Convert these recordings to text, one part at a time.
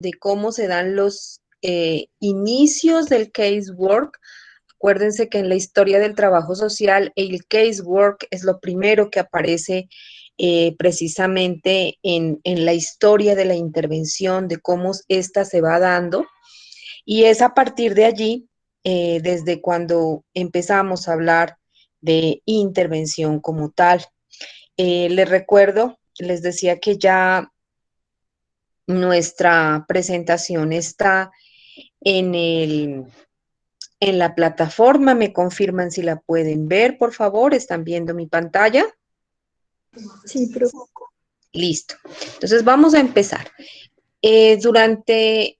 de cómo se dan los inicios del casework. Acuérdense que en la historia del trabajo social, el casework es lo primero que aparece precisamente en la historia de la intervención, de cómo ésta se va dando. Y es a partir de allí, desde cuando empezamos a hablar de intervención como tal. Les recuerdo, les decía que ya nuestra presentación está en en la plataforma. Me confirman si la pueden ver, por favor. ¿Están viendo mi pantalla? Sí, profe. Listo. Entonces vamos a empezar. Durante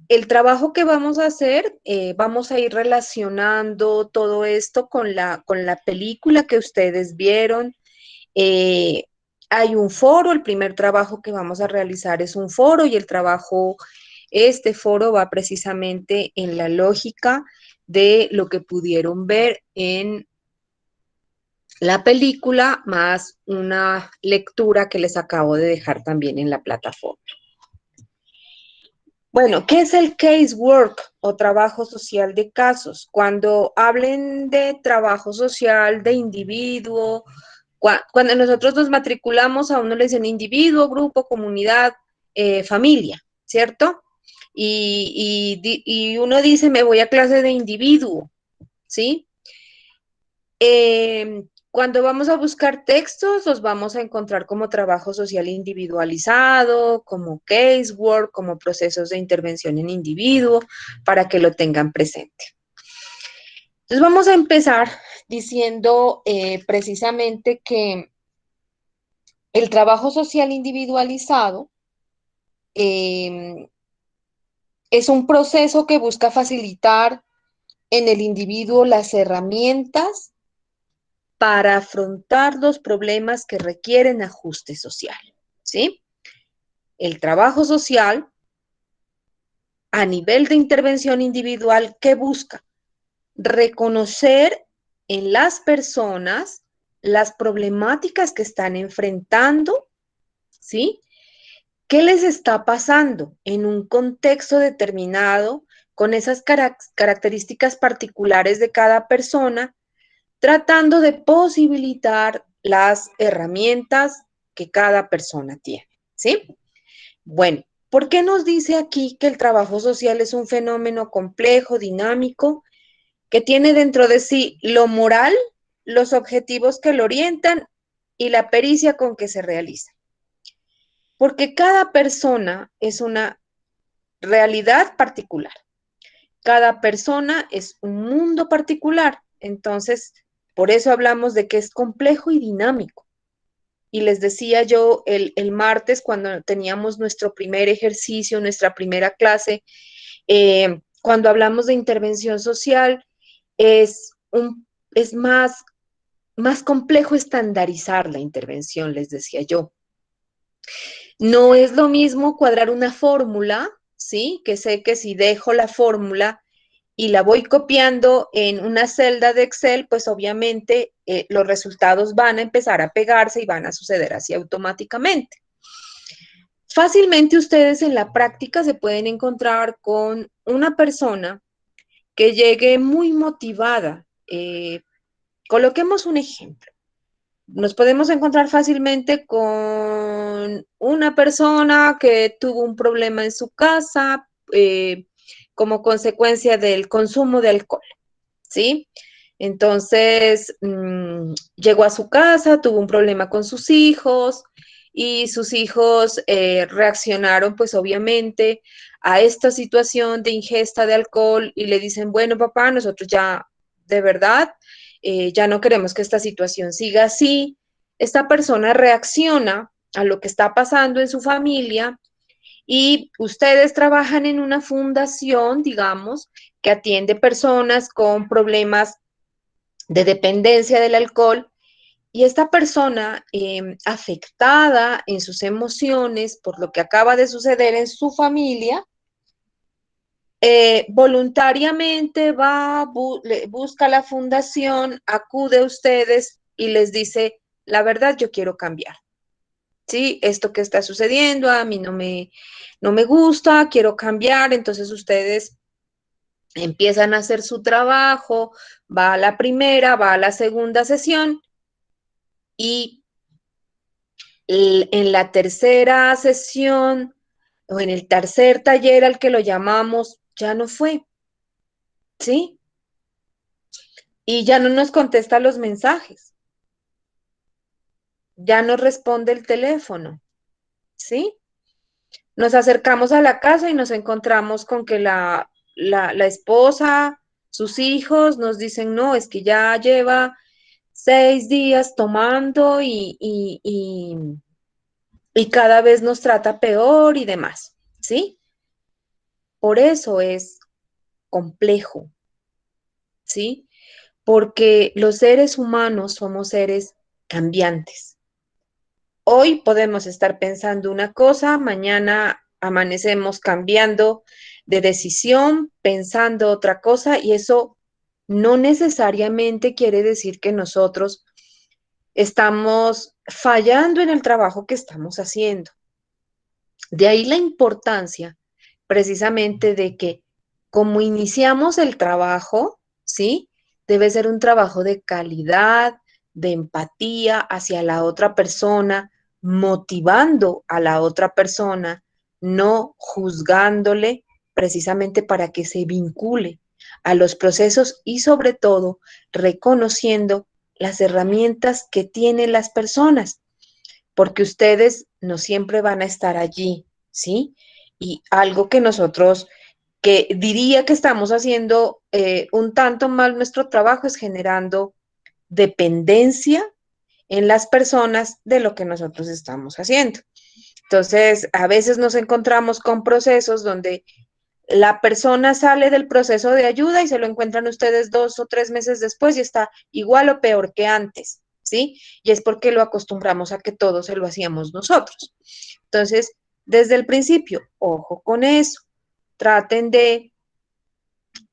el trabajo que vamos a hacer, vamos a ir relacionando todo esto con con la película que ustedes vieron. Eh, Hay un foro, el primer trabajo que vamos a realizar es un foro y este foro va precisamente en la lógica de lo que pudieron ver en la película, más una lectura que les acabo de dejar también en la plataforma. Bueno, ¿qué es el casework o trabajo social de casos? Cuando hablen de trabajo social de individuo, cuando nosotros nos matriculamos, a uno le dicen individuo, grupo, comunidad, familia, ¿cierto? Y uno dice, me voy a clase de individuo, ¿sí? Cuando vamos a buscar textos, los vamos a encontrar como trabajo social individualizado, como casework, como procesos de intervención en individuo, para que lo tengan presente. Entonces vamos a empezar diciendo precisamente que el trabajo social individualizado eh, es un proceso que busca facilitar en el individuo las herramientas para afrontar los problemas que requieren ajuste social, ¿sí? El trabajo social a nivel de intervención individual, ¿qué busca? Reconocer en las personas las problemáticas que están enfrentando, ¿sí? ¿Qué les está pasando en un contexto determinado con esas características particulares de cada persona, tratando de posibilitar las herramientas que cada persona tiene, ¿sí? Bueno, ¿por qué nos dice aquí que el trabajo social es un fenómeno complejo, dinámico, que tiene dentro de sí lo moral, los objetivos que lo orientan y la pericia con que se realiza? Porque cada persona es una realidad particular. Cada persona es un mundo particular. Entonces, por eso hablamos de que es complejo y dinámico. Y les decía yo el martes, cuando teníamos nuestro primer ejercicio, nuestra primera clase, cuando hablamos de intervención social, es, es más complejo estandarizar la intervención, les decía yo. No es lo mismo cuadrar una fórmula, ¿sí? Que sé que si dejo la fórmula y la voy copiando en una celda de Excel, pues obviamente los resultados van a empezar a pegarse y van a suceder así automáticamente. Fácilmente ustedes en la práctica se pueden encontrar con una persona que llegue muy motivada. Coloquemos un ejemplo. Nos podemos encontrar fácilmente con una persona que tuvo un problema en su casa como consecuencia del consumo de alcohol, ¿sí? Entonces, llegó a su casa, tuvo un problema con sus hijos y sus hijos reaccionaron, pues obviamente, a esta situación de ingesta de alcohol y le dicen, bueno, papá, nosotros ya, de verdad, ya no queremos que esta situación siga así. Esta persona reacciona a lo que está pasando en su familia y ustedes trabajan en una fundación, digamos, que atiende personas con problemas de dependencia del alcohol y esta persona afectada en sus emociones por lo que acaba de suceder en su familia, voluntariamente va, busca la fundación, acude a ustedes y les dice, la verdad, yo quiero cambiar, ¿sí? Esto que está sucediendo a mí no me gusta, quiero cambiar, entonces ustedes empiezan a hacer su trabajo, va a la primera, va a la segunda sesión y en la tercera sesión o en el tercer taller al que lo llamamos, ya no fue, ¿sí? Y ya no nos contesta los mensajes, ya no responde el teléfono, ¿sí? Nos acercamos a la casa y nos encontramos con que la esposa, sus hijos nos dicen, no, es que ya lleva 6 días tomando y cada vez nos trata peor y demás, ¿sí? Por eso es complejo, ¿sí? Porque los seres humanos somos seres cambiantes. Hoy podemos estar pensando una cosa, mañana amanecemos cambiando de decisión, pensando otra cosa, y eso no necesariamente quiere decir que nosotros estamos fallando en el trabajo que estamos haciendo. De ahí la importancia precisamente de que como iniciamos el trabajo, ¿sí? Debe ser un trabajo de calidad, de empatía hacia la otra persona, motivando a la otra persona, no juzgándole precisamente para que se vincule a los procesos y sobre todo reconociendo las herramientas que tienen las personas porque ustedes no siempre van a estar allí, ¿sí? Y algo que nosotros, que diría que estamos haciendo un tanto mal nuestro trabajo es generando dependencia en las personas de lo que nosotros estamos haciendo. Entonces, a veces nos encontramos con procesos donde la persona sale del proceso de ayuda y se lo encuentran ustedes 2 o 3 meses después y está igual o peor que antes, ¿sí? Y es porque lo acostumbramos a que todo se lo hacíamos nosotros. Entonces, desde el principio, ojo con eso. Traten de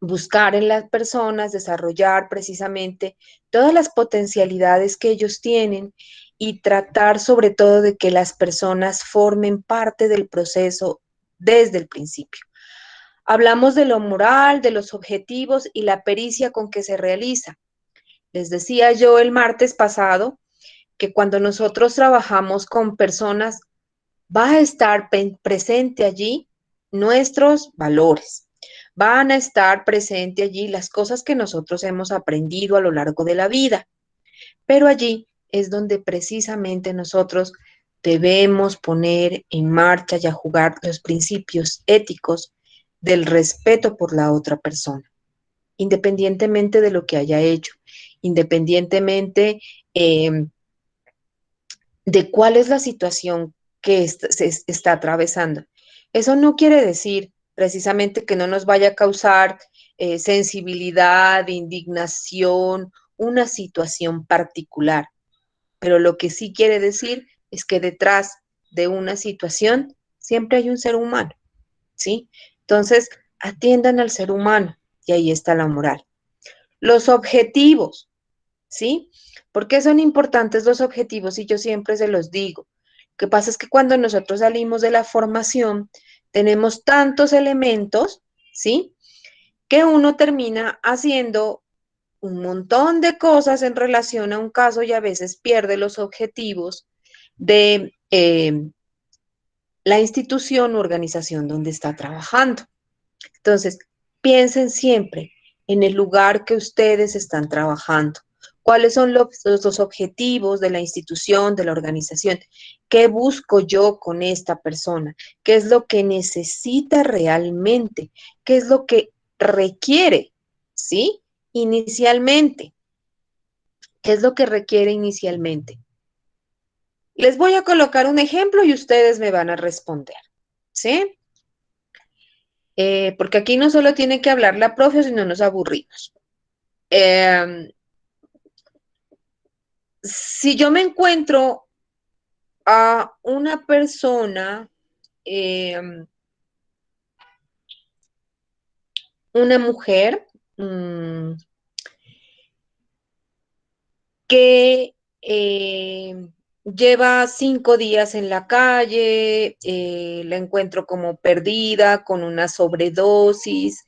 buscar en las personas, desarrollar precisamente todas las potencialidades que ellos tienen y tratar sobre todo de que las personas formen parte del proceso desde el principio. Hablamos de lo moral, de los objetivos y la pericia con que se realiza. Les decía yo el martes pasado que cuando nosotros trabajamos con personas, va a estar presente allí nuestros valores. Van a estar presente allí las cosas que nosotros hemos aprendido a lo largo de la vida. Pero allí es donde precisamente nosotros debemos poner en marcha y a jugar los principios éticos del respeto por la otra persona, independientemente de lo que haya hecho, independientemente eh, de cuál es la situación que se está atravesando. Eso no quiere decir precisamente que no nos vaya a causar sensibilidad, indignación, una situación particular, pero lo que sí quiere decir es que detrás de una situación siempre hay un ser humano, ¿sí? Entonces, atiendan al ser humano y ahí está la moral. Los objetivos, ¿sí? ¿Por qué son importantes los objetivos? Y yo siempre se los digo. Lo que pasa es que cuando nosotros salimos de la formación, tenemos tantos elementos, ¿sí? Que uno termina haciendo un montón de cosas en relación a un caso y a veces pierde los objetivos de la institución u organización donde está trabajando. Entonces, piensen siempre en el lugar que ustedes están trabajando. ¿Cuáles son los objetivos de la institución, de la organización? ¿Qué busco yo con esta persona? ¿Qué es lo que necesita realmente? ¿Qué es lo que requiere? ¿Sí? Inicialmente. ¿Qué es lo que requiere inicialmente? Les voy a colocar un ejemplo y ustedes me van a responder. ¿Sí? Porque aquí no solo tiene que hablar la profe, sino nos aburrimos. Eh, si yo me encuentro a una persona, eh, una mujer, que lleva 5 días en la calle, la encuentro como perdida, con una sobredosis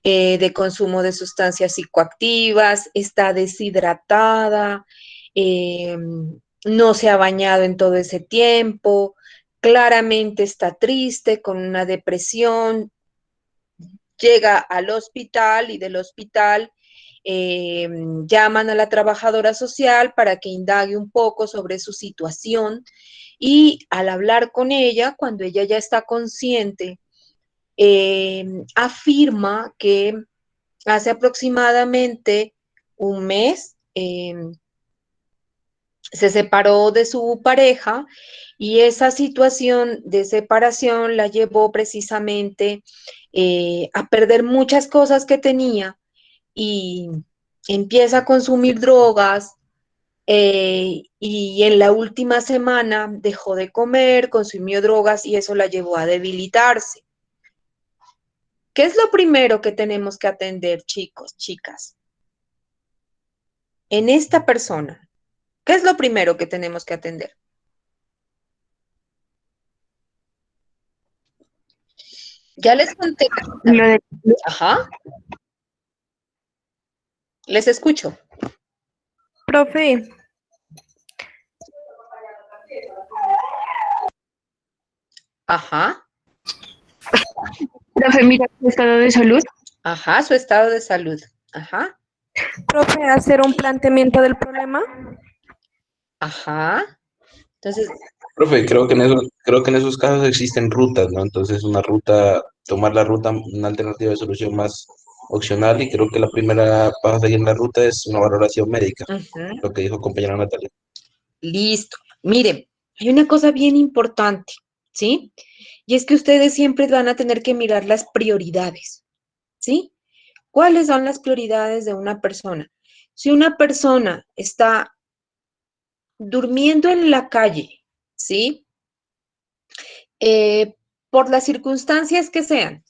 de consumo de sustancias psicoactivas, está deshidratada, eh, no se ha bañado en todo ese tiempo, claramente está triste, con una depresión, llega al hospital y del hospital llaman a la trabajadora social para que indague un poco sobre su situación y al hablar con ella, cuando ella ya está consciente, afirma que hace aproximadamente un mes se separó de su pareja y esa situación de separación la llevó precisamente a perder muchas cosas que tenía y empieza a consumir drogas y en la última semana dejó de comer, consumió drogas y eso la llevó a debilitarse. ¿Qué es lo primero que tenemos que atender, chicos, chicas? En esta persona, ¿qué es lo primero que tenemos que atender? Ya les conté. Lo de, Ajá, les escucho. profe, Ajá, profe, mira su estado de salud. ajá, su estado de salud. Ajá, Profe, hacer un planteamiento del problema. ajá. Entonces, Profe, creo que en esos casos existen rutas, ¿no? Entonces, una ruta, tomar la ruta, una alternativa de solución más opcional, y creo que la primera paso a seguir en la ruta es una valoración médica, ujú, lo que dijo compañera Natalia. listo. Miren, hay una cosa bien importante, ¿sí? Y es que ustedes siempre van a tener que mirar las prioridades, ¿sí? ¿Cuáles son las prioridades de una persona? Si una persona está durmiendo en la calle, ¿sí? Por las circunstancias que sean,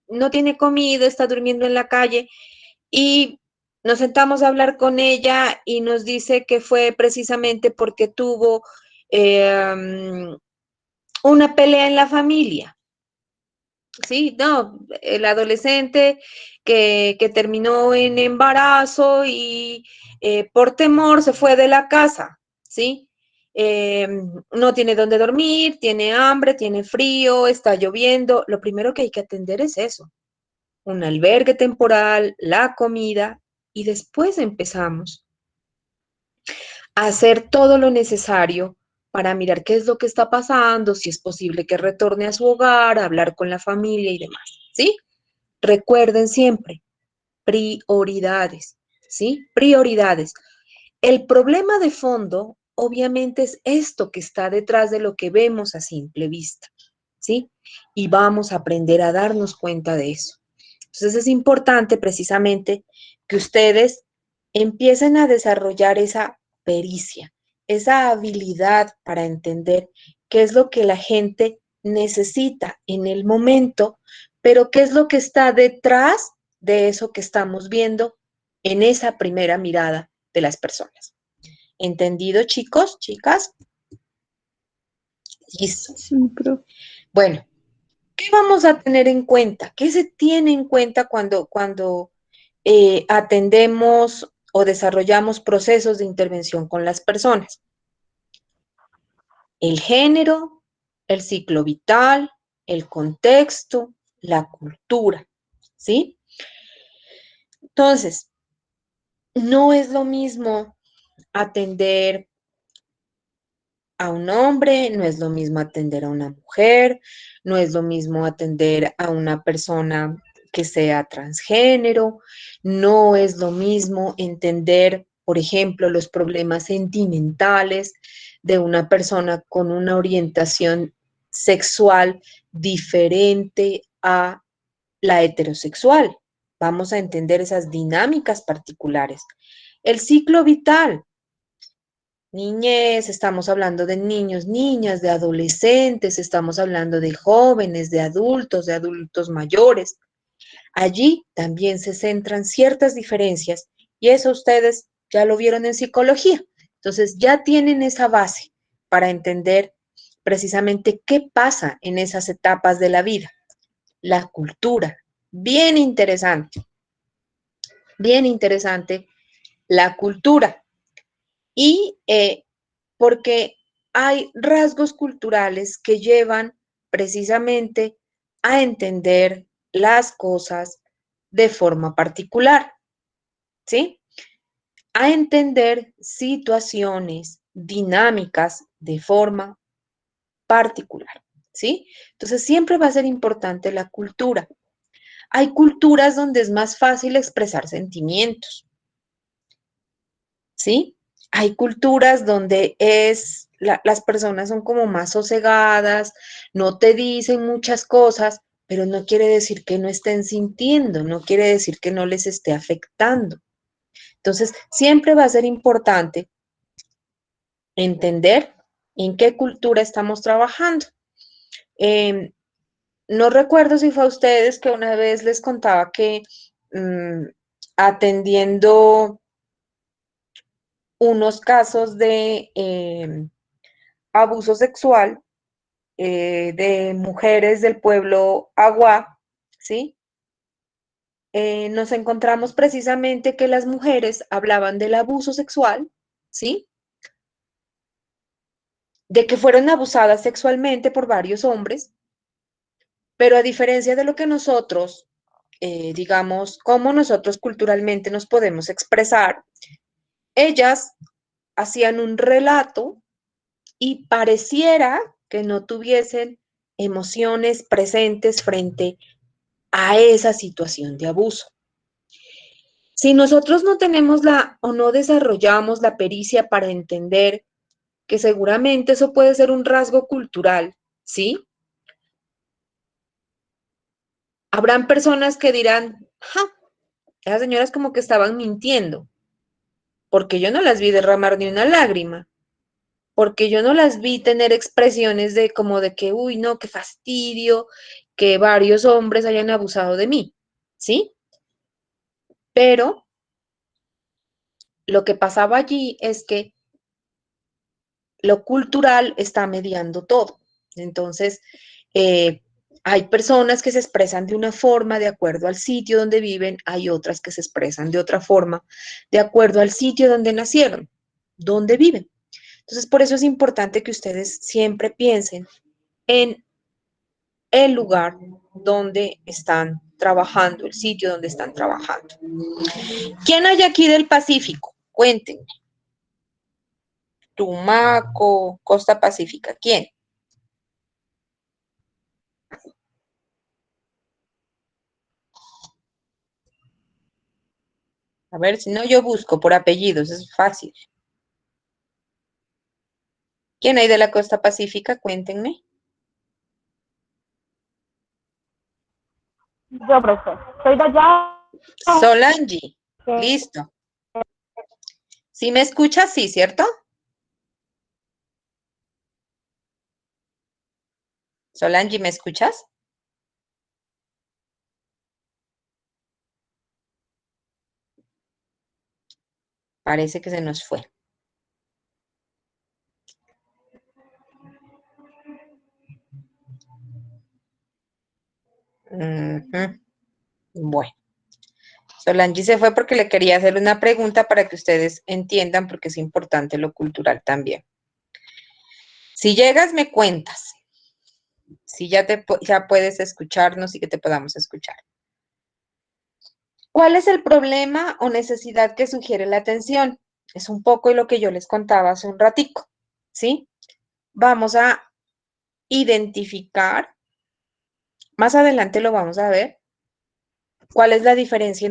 no tiene comida, está durmiendo en la calle y nos sentamos a hablar con ella y nos dice que fue precisamente porque tuvo una pelea en la familia. Sí, no, el adolescente que terminó en embarazo y por temor se fue de la casa, ¿sí? No tiene dónde dormir, tiene hambre, tiene frío, está lloviendo. Lo primero que hay que atender es eso, un albergue temporal, la comida y después empezamos a hacer todo lo necesario para mirar qué es lo que está pasando, si es posible que retorne a su hogar, a hablar con la familia y demás, ¿sí? Recuerden siempre, prioridades, ¿sí? Prioridades. El problema de fondo, obviamente, es esto que está detrás de lo que vemos a simple vista, ¿sí? Y vamos a aprender a darnos cuenta de eso. Entonces es importante precisamente que ustedes empiecen a desarrollar esa pericia, esa habilidad para entender qué es lo que la gente necesita en el momento, pero qué es lo que está detrás de eso que estamos viendo en esa primera mirada de las personas. ¿Entendido, chicos, chicas? Listo. Sí, profe. Bueno, ¿qué vamos a tener en cuenta? ¿Qué se tiene en cuenta cuando atendemos o desarrollamos procesos de intervención con las personas? El género, el ciclo vital, el contexto, la cultura, ¿sí? Entonces, no es lo mismo atender a un hombre, no es lo mismo atender a una mujer, no es lo mismo atender a una persona que sea transgénero, no es lo mismo entender, por ejemplo, los problemas sentimentales de una persona con una orientación sexual diferente a la heterosexual. Vamos a entender esas dinámicas particulares. El ciclo vital, niñez, estamos hablando de niños, niñas, de adolescentes, estamos hablando de jóvenes, de adultos mayores. Allí también se centran ciertas diferencias y eso ustedes ya lo vieron en psicología. Entonces ya tienen esa base para entender precisamente qué pasa en esas etapas de la vida. La cultura, bien interesante la cultura. Y porque hay rasgos culturales que llevan precisamente a entender las cosas de forma particular, ¿sí? A entender situaciones dinámicas de forma particular, ¿sí? Entonces siempre va a ser importante la cultura. Hay culturas donde es más fácil expresar sentimientos, ¿sí? Hay culturas donde las personas son como más sosegadas, no te dicen muchas cosas, pero no quiere decir que no estén sintiendo, no quiere decir que no les esté afectando. Entonces, siempre va a ser importante entender en qué cultura estamos trabajando. Eh, no recuerdo si fue a ustedes que una vez les contaba que atendiendo unos casos de abuso sexual de mujeres del pueblo Agua, ¿sí? Nos encontramos precisamente que las mujeres hablaban del abuso sexual, ¿sí? De que fueron abusadas sexualmente por varios hombres, pero a diferencia de lo que nosotros, digamos, cómo nosotros culturalmente nos podemos expresar, ellas hacían un relato y pareciera que no tuviesen emociones presentes frente a esa situación de abuso. Si nosotros no tenemos o no desarrollamos la pericia para entender que seguramente eso puede ser un rasgo cultural, ¿sí? Habrán personas que dirán, ja, esas señoras como que estaban mintiendo, porque yo no las vi derramar ni una lágrima, porque yo no las vi tener expresiones de como de que, uy, no, qué fastidio, que varios hombres hayan abusado de mí, ¿sí? Pero lo que pasaba allí es que lo cultural está mediando todo. Entonces, eh, hay personas que se expresan de una forma de acuerdo al sitio donde viven, hay otras que se expresan de otra forma de acuerdo al sitio donde nacieron, donde viven. Entonces, por eso es importante que ustedes siempre piensen en el lugar donde están trabajando, el sitio donde están trabajando. ¿Quién hay aquí del Pacífico? Cuéntenme. Tumaco, Costa Pacífica, ¿quién? A ver, si no, yo busco por apellidos, es fácil. ¿Quién hay de la costa pacífica? Cuéntenme. Yo, profesor, soy de allá. Solange, listo. ¿Sí me escuchas? Sí, ¿cierto? Solange, ¿me escuchas? Parece que se nos fue. Ujú. Bueno, Solange se fue porque le quería hacer una pregunta para que ustedes entiendan porque es importante lo cultural también. Si llegas, me cuentas. Si ya puedes escucharnos y que te podamos escuchar. ¿Cuál es el problema o necesidad que sugiere la atención? Es un poco lo que yo les contaba hace un ratico, ¿sí? Vamos a identificar, más adelante lo vamos a ver, cuál es la diferencia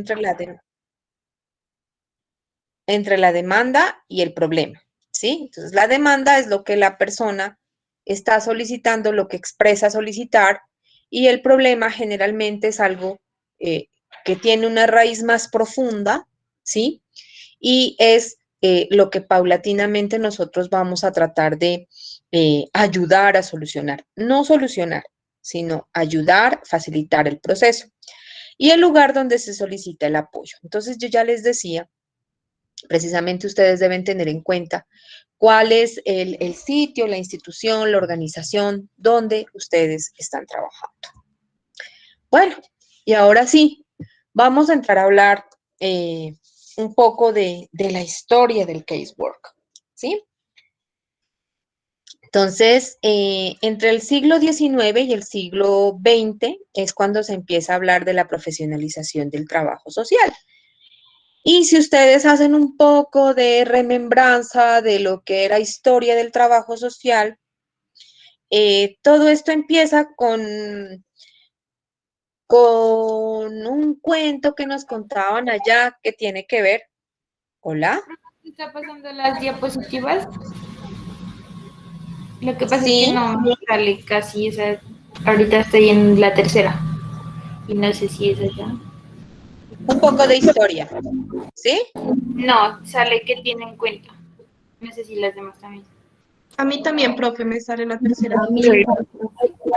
entre la demanda y el problema, ¿sí? Entonces, la demanda es lo que la persona está solicitando, lo que expresa solicitar, y el problema generalmente es algo que tiene una raíz más profunda, ¿sí? Y es lo que paulatinamente nosotros vamos a tratar de ayudar a solucionar. No solucionar, sino ayudar, facilitar el proceso. Y el lugar donde se solicita el apoyo. Entonces yo ya les decía, precisamente ustedes deben tener en cuenta cuál es el sitio, la institución, la organización donde ustedes están trabajando. Bueno, y ahora sí, vamos a entrar a hablar un poco de la historia del casework, ¿sí? Entonces, entre el siglo XIX y el siglo XX es cuando se empieza a hablar de la profesionalización del trabajo social. Y si ustedes hacen un poco de remembranza de lo que era historia del trabajo social, todo esto empieza con un cuento que nos contaban allá que tiene que ver. Hola. ¿Está pasando las diapositivas? Lo que pasa es que Sí, no me sale casi esa. Ahorita estoy en la tercera. Y no sé si es allá. un poco de historia, ¿sí? No, sale que tiene en cuenta. No sé si las demás también. A mí también, profe, me sale la tercera.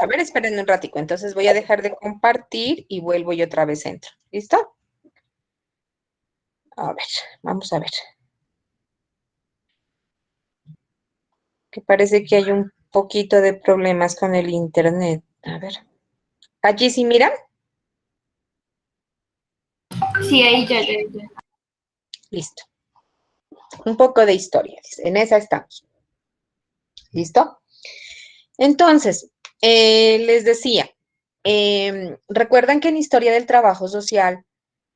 A ver, esperen un ratico. Entonces voy a dejar de compartir y vuelvo y otra vez entro. ¿Listo? A ver, vamos a ver. Que parece que hay un poquito de problemas con el internet. A ver. ¿Allí sí miran? Sí, ahí ya. Listo. Un poco de historia. Dice. En esa estamos. ¿Listo? Entonces, les decía, recuerdan que en Historia del Trabajo Social,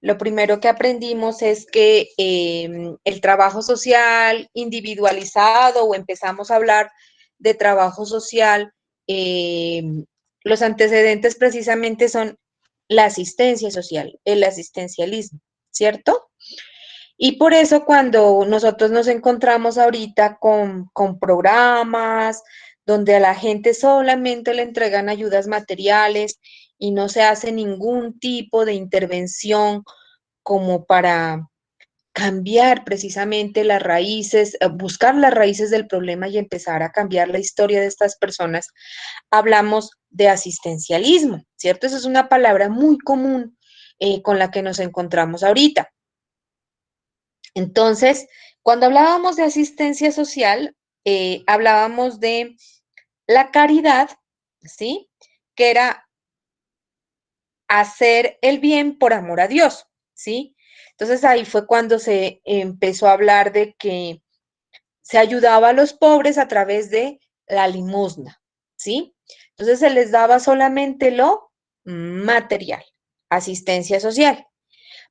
lo primero que aprendimos es que el trabajo social individualizado o empezamos a hablar de trabajo social, los antecedentes precisamente son la asistencia social, el asistencialismo, ¿cierto? Y por eso cuando nosotros nos encontramos ahorita con programas donde a la gente solamente le entregan ayudas materiales y no se hace ningún tipo de intervención como para cambiar precisamente las raíces, buscar las raíces del problema y empezar a cambiar la historia de estas personas, hablamos de asistencialismo, ¿cierto? Esa es una palabra muy común con la que nos encontramos ahorita. Entonces, cuando hablábamos de asistencia social, hablábamos de la caridad, ¿sí? Que era hacer el bien por amor a Dios, ¿sí? Entonces ahí fue cuando se empezó a hablar de que se ayudaba a los pobres a través de la limosna, ¿sí? Entonces se les daba solamente lo material, asistencia social.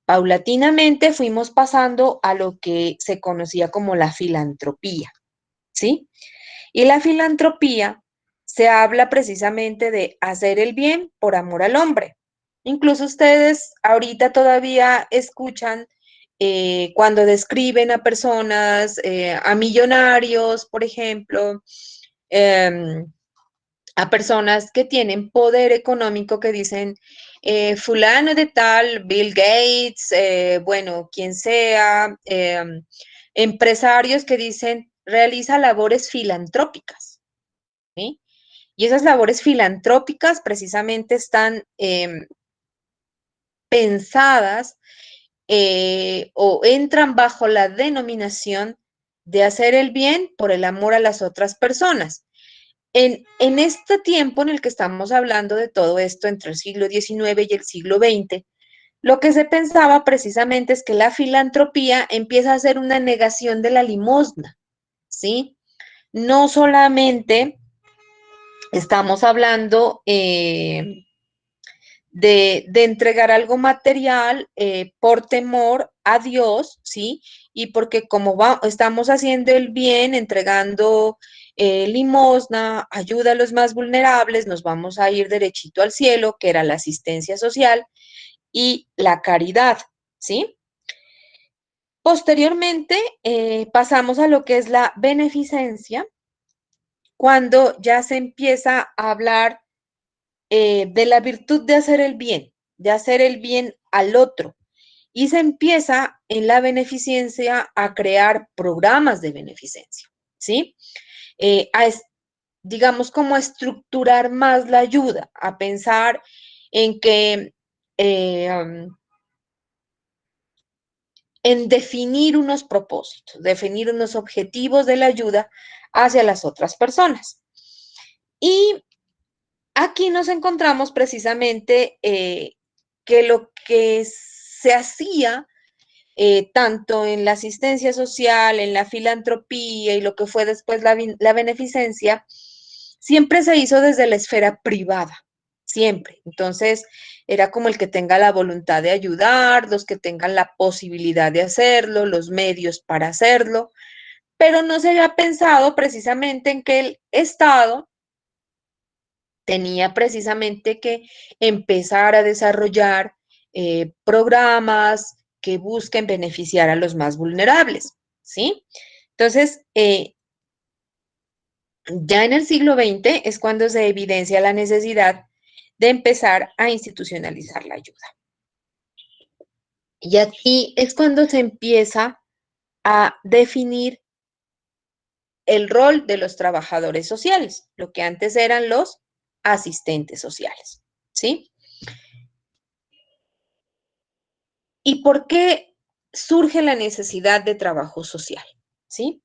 Paulatinamente fuimos pasando a lo que se conocía como la filantropía, ¿sí? Y la filantropía se habla precisamente de hacer el bien por amor al hombre. Incluso ustedes ahorita todavía escuchan cuando describen a personas, a millonarios, por ejemplo, a personas que tienen poder económico que dicen, fulano de tal, Bill Gates, bueno, quien sea, empresarios que dicen, realiza labores filantrópicas, ¿sí? Y esas labores filantrópicas precisamente están pensadas o entran bajo la denominación de hacer el bien por el amor a las otras personas. En este tiempo en el que estamos hablando de todo esto, entre el siglo XIX y el siglo XX, lo que se pensaba precisamente es que la filantropía empieza a ser una negación de la limosna, ¿sí? No solamente estamos hablando de entregar algo material por temor a Dios, ¿sí? Y porque como estamos haciendo el bien, entregando limosna, ayuda a los más vulnerables, nos vamos a ir derechito al cielo, que era la asistencia social y la caridad, ¿sí? Posteriormente pasamos a lo que es la beneficencia, cuando ya se empieza a hablar de la virtud de hacer el bien, de hacer el bien al otro. Y se empieza en la beneficencia a crear programas de beneficencia, ¿sí? Digamos, como a estructurar más la ayuda, a pensar en que en definir unos propósitos, definir unos objetivos de la ayuda hacia las otras personas. Y aquí nos encontramos precisamente que lo que se hacía tanto en la asistencia social, en la filantropía y lo que fue después la beneficencia, siempre se hizo desde la esfera privada, siempre. Entonces, era como el que tenga la voluntad de ayudar, los que tengan la posibilidad de hacerlo, los medios para hacerlo, pero no se había pensado precisamente en que el Estado tenía precisamente que empezar a desarrollar programas que busquen beneficiar a los más vulnerables, ¿sí? Entonces, ya en el siglo XX es cuando se evidencia la necesidad de empezar a institucionalizar la ayuda. Y aquí es cuando se empieza a definir el rol de los trabajadores sociales, lo que antes eran los asistentes sociales, ¿sí? ¿Y por qué surge la necesidad de trabajo social? ¿Sí?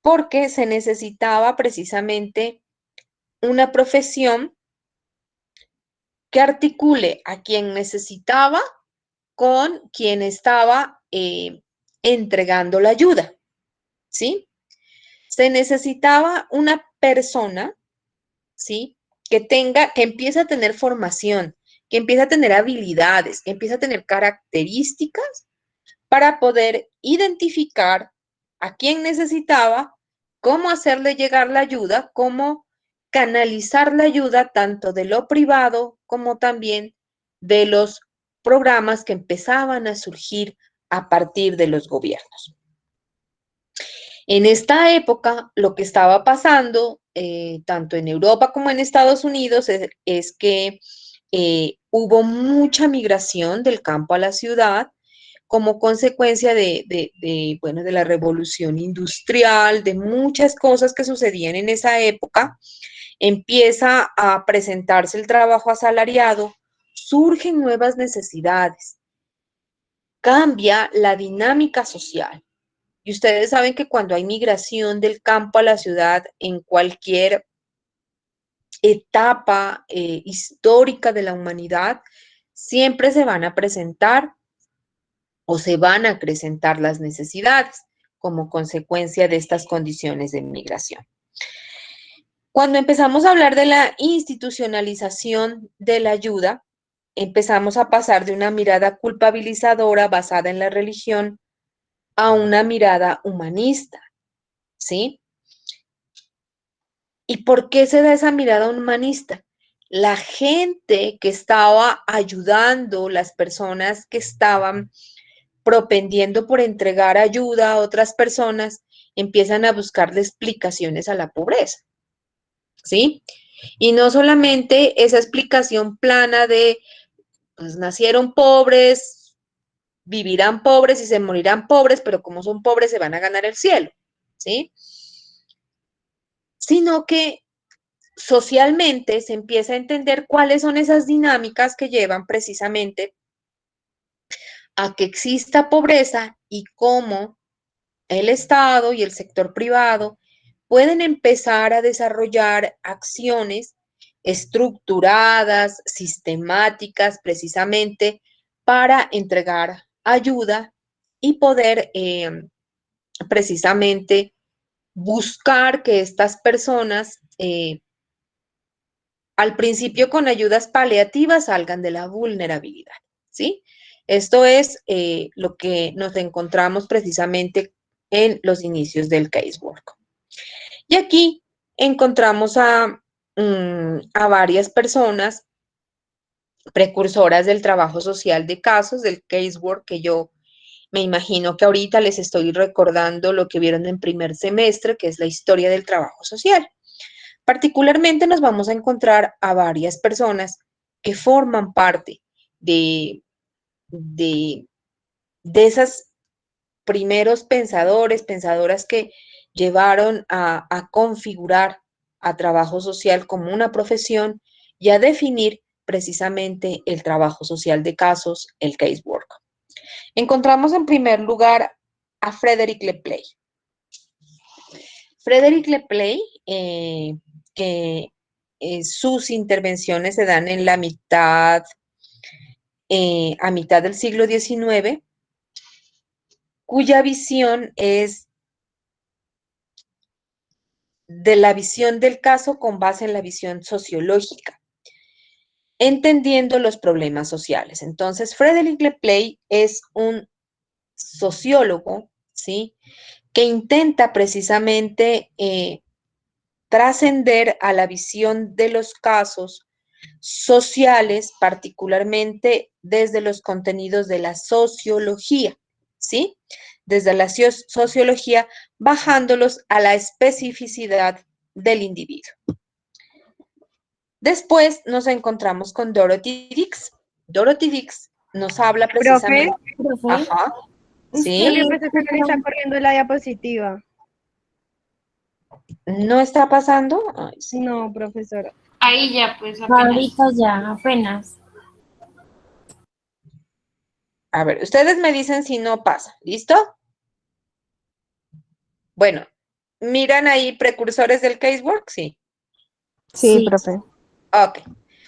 Porque se necesitaba precisamente una profesión que articule a quien necesitaba con quien estaba entregando la ayuda, ¿sí? Se necesitaba una persona, ¿sí? Que empiece a tener formación, que empiece a tener habilidades, que empiece a tener características para poder identificar a quién necesitaba, cómo hacerle llegar la ayuda, cómo canalizar la ayuda tanto de lo privado como también de los programas que empezaban a surgir a partir de los gobiernos. En esta época, lo que estaba pasando, tanto en Europa como en Estados Unidos, es que hubo mucha migración del campo a la ciudad como consecuencia bueno, de la revolución industrial, de muchas cosas que sucedían en esa época. Empieza a presentarse el trabajo asalariado, surgen nuevas necesidades, cambia la dinámica social. Y ustedes saben que cuando hay migración del campo a la ciudad en cualquier etapa histórica de la humanidad, siempre se van a presentar o se van a acrecentar las necesidades como consecuencia de estas condiciones de migración. Cuando empezamos a hablar de la institucionalización de la ayuda, empezamos a pasar de una mirada culpabilizadora basada en la religión a una mirada humanista, ¿sí? ¿Y por qué se da esa mirada humanista? La gente que estaba ayudando, las personas que estaban propendiendo por entregar ayuda a otras personas, empiezan a buscarle explicaciones a la pobreza, ¿sí? Y no solamente esa explicación plana de, pues nacieron pobres, vivirán pobres y se morirán pobres, pero como son pobres se van a ganar el cielo, ¿sí? Sino que socialmente se empieza a entender cuáles son esas dinámicas que llevan precisamente a que exista pobreza y cómo el Estado y el sector privado pueden empezar a desarrollar acciones estructuradas, sistemáticas, precisamente para entregar ayuda y poder precisamente buscar que estas personas, al principio con ayudas paliativas, salgan de la vulnerabilidad, ¿sí? Esto es lo que nos encontramos precisamente en los inicios del casework. Y aquí encontramos a varias personas precursoras del trabajo social de casos, del casework, que yo me imagino que ahorita les estoy recordando lo que vieron en primer semestre, que es la historia del trabajo social. Particularmente nos vamos a encontrar a varias personas que forman parte de esos primeros pensadores, pensadoras que llevaron a configurar a trabajo social como una profesión y a definir precisamente el trabajo social de casos, el casework. Encontramos en primer lugar a Frederick Lepley. Frederick Lepley, que sus intervenciones se dan en la mitad, a mitad del siglo XIX, cuya visión es de la visión del caso con base en la visión sociológica, entendiendo los problemas sociales. Entonces, Frederick Lepley es un sociólogo, ¿sí?, que intenta precisamente trascender a la visión de los casos sociales, particularmente desde los contenidos de la sociología, ¿sí? Desde la sociología, bajándolos a la especificidad del individuo. Después nos encontramos con Dorothy Dix. Dorothy Dix nos habla precisamente... Profe, Ajá, es ¿sí? que Mi profesor le está corriendo la diapositiva. ¿No está pasando? Ay, sí. No, profesora. Ahí ya, pues apenas. Ahorita ya, apenas. A ver, ustedes me dicen si no pasa, ¿listo? Bueno, ¿miran ahí precursores del casework? Sí. Sí, Sí. profe. Ok.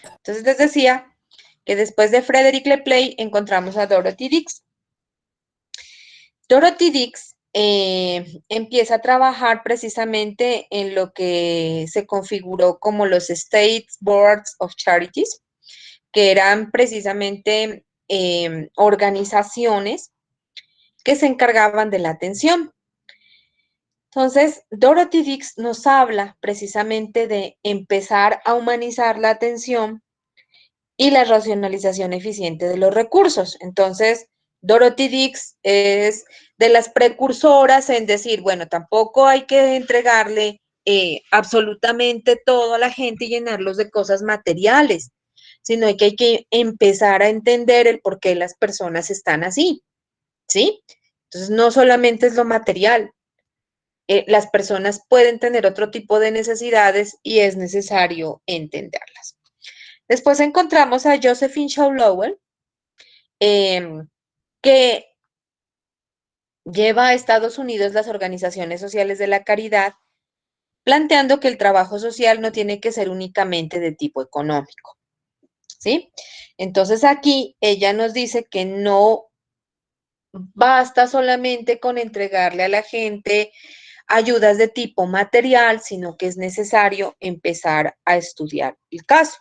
Entonces les decía que después de Frederick Lepley encontramos a Dorothy Dix. Dorothy Dix empieza a trabajar precisamente en lo que se configuró como los State Boards of Charities, que eran precisamente organizaciones que se encargaban de la atención. Entonces, Dorothy Dix nos habla precisamente de empezar a humanizar la atención y la racionalización eficiente de los recursos. Entonces, Dorothy Dix es de las precursoras en decir, bueno, tampoco hay que entregarle absolutamente todo a la gente y llenarlos de cosas materiales, sino que hay que empezar a entender el por qué las personas están así, ¿sí? Entonces, no solamente es lo material, las personas pueden tener otro tipo de necesidades y es necesario entenderlas. Después encontramos a Josephine Shaw Lowell, que lleva a Estados Unidos las organizaciones sociales de la caridad, planteando que el trabajo social no tiene que ser únicamente de tipo económico, ¿sí? Entonces aquí ella nos dice que no basta solamente con entregarle a la gente ayudas de tipo material, sino que es necesario empezar a estudiar el caso.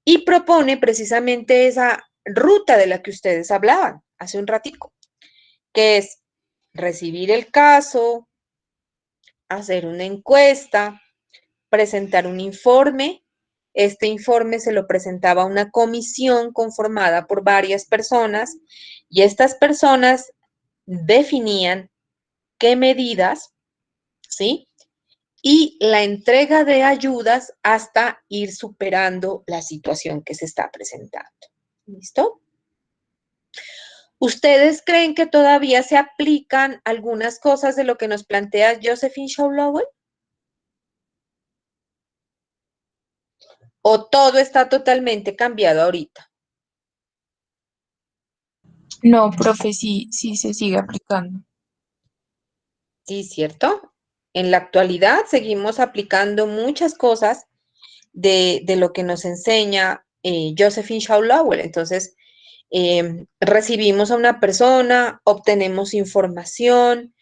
Y propone precisamente esa ruta de la que ustedes hablaban hace un ratico, que es recibir el caso, hacer una encuesta, presentar un informe. Este informe se lo presentaba a una comisión conformada por varias personas y estas personas definían qué medidas, ¿sí?, y la entrega de ayudas hasta ir superando la situación que se está presentando. ¿Listo? ¿Ustedes creen que todavía se aplican algunas cosas de lo que nos plantea Josephine Shaw Lowell? ¿O todo está totalmente cambiado ahorita? No, profe, sí, sí se sigue aplicando. Sí, ¿cierto? En la actualidad seguimos aplicando muchas cosas de lo que nos enseña Josephine Shaw Lowell. Entonces, recibimos a una persona, obtenemos información,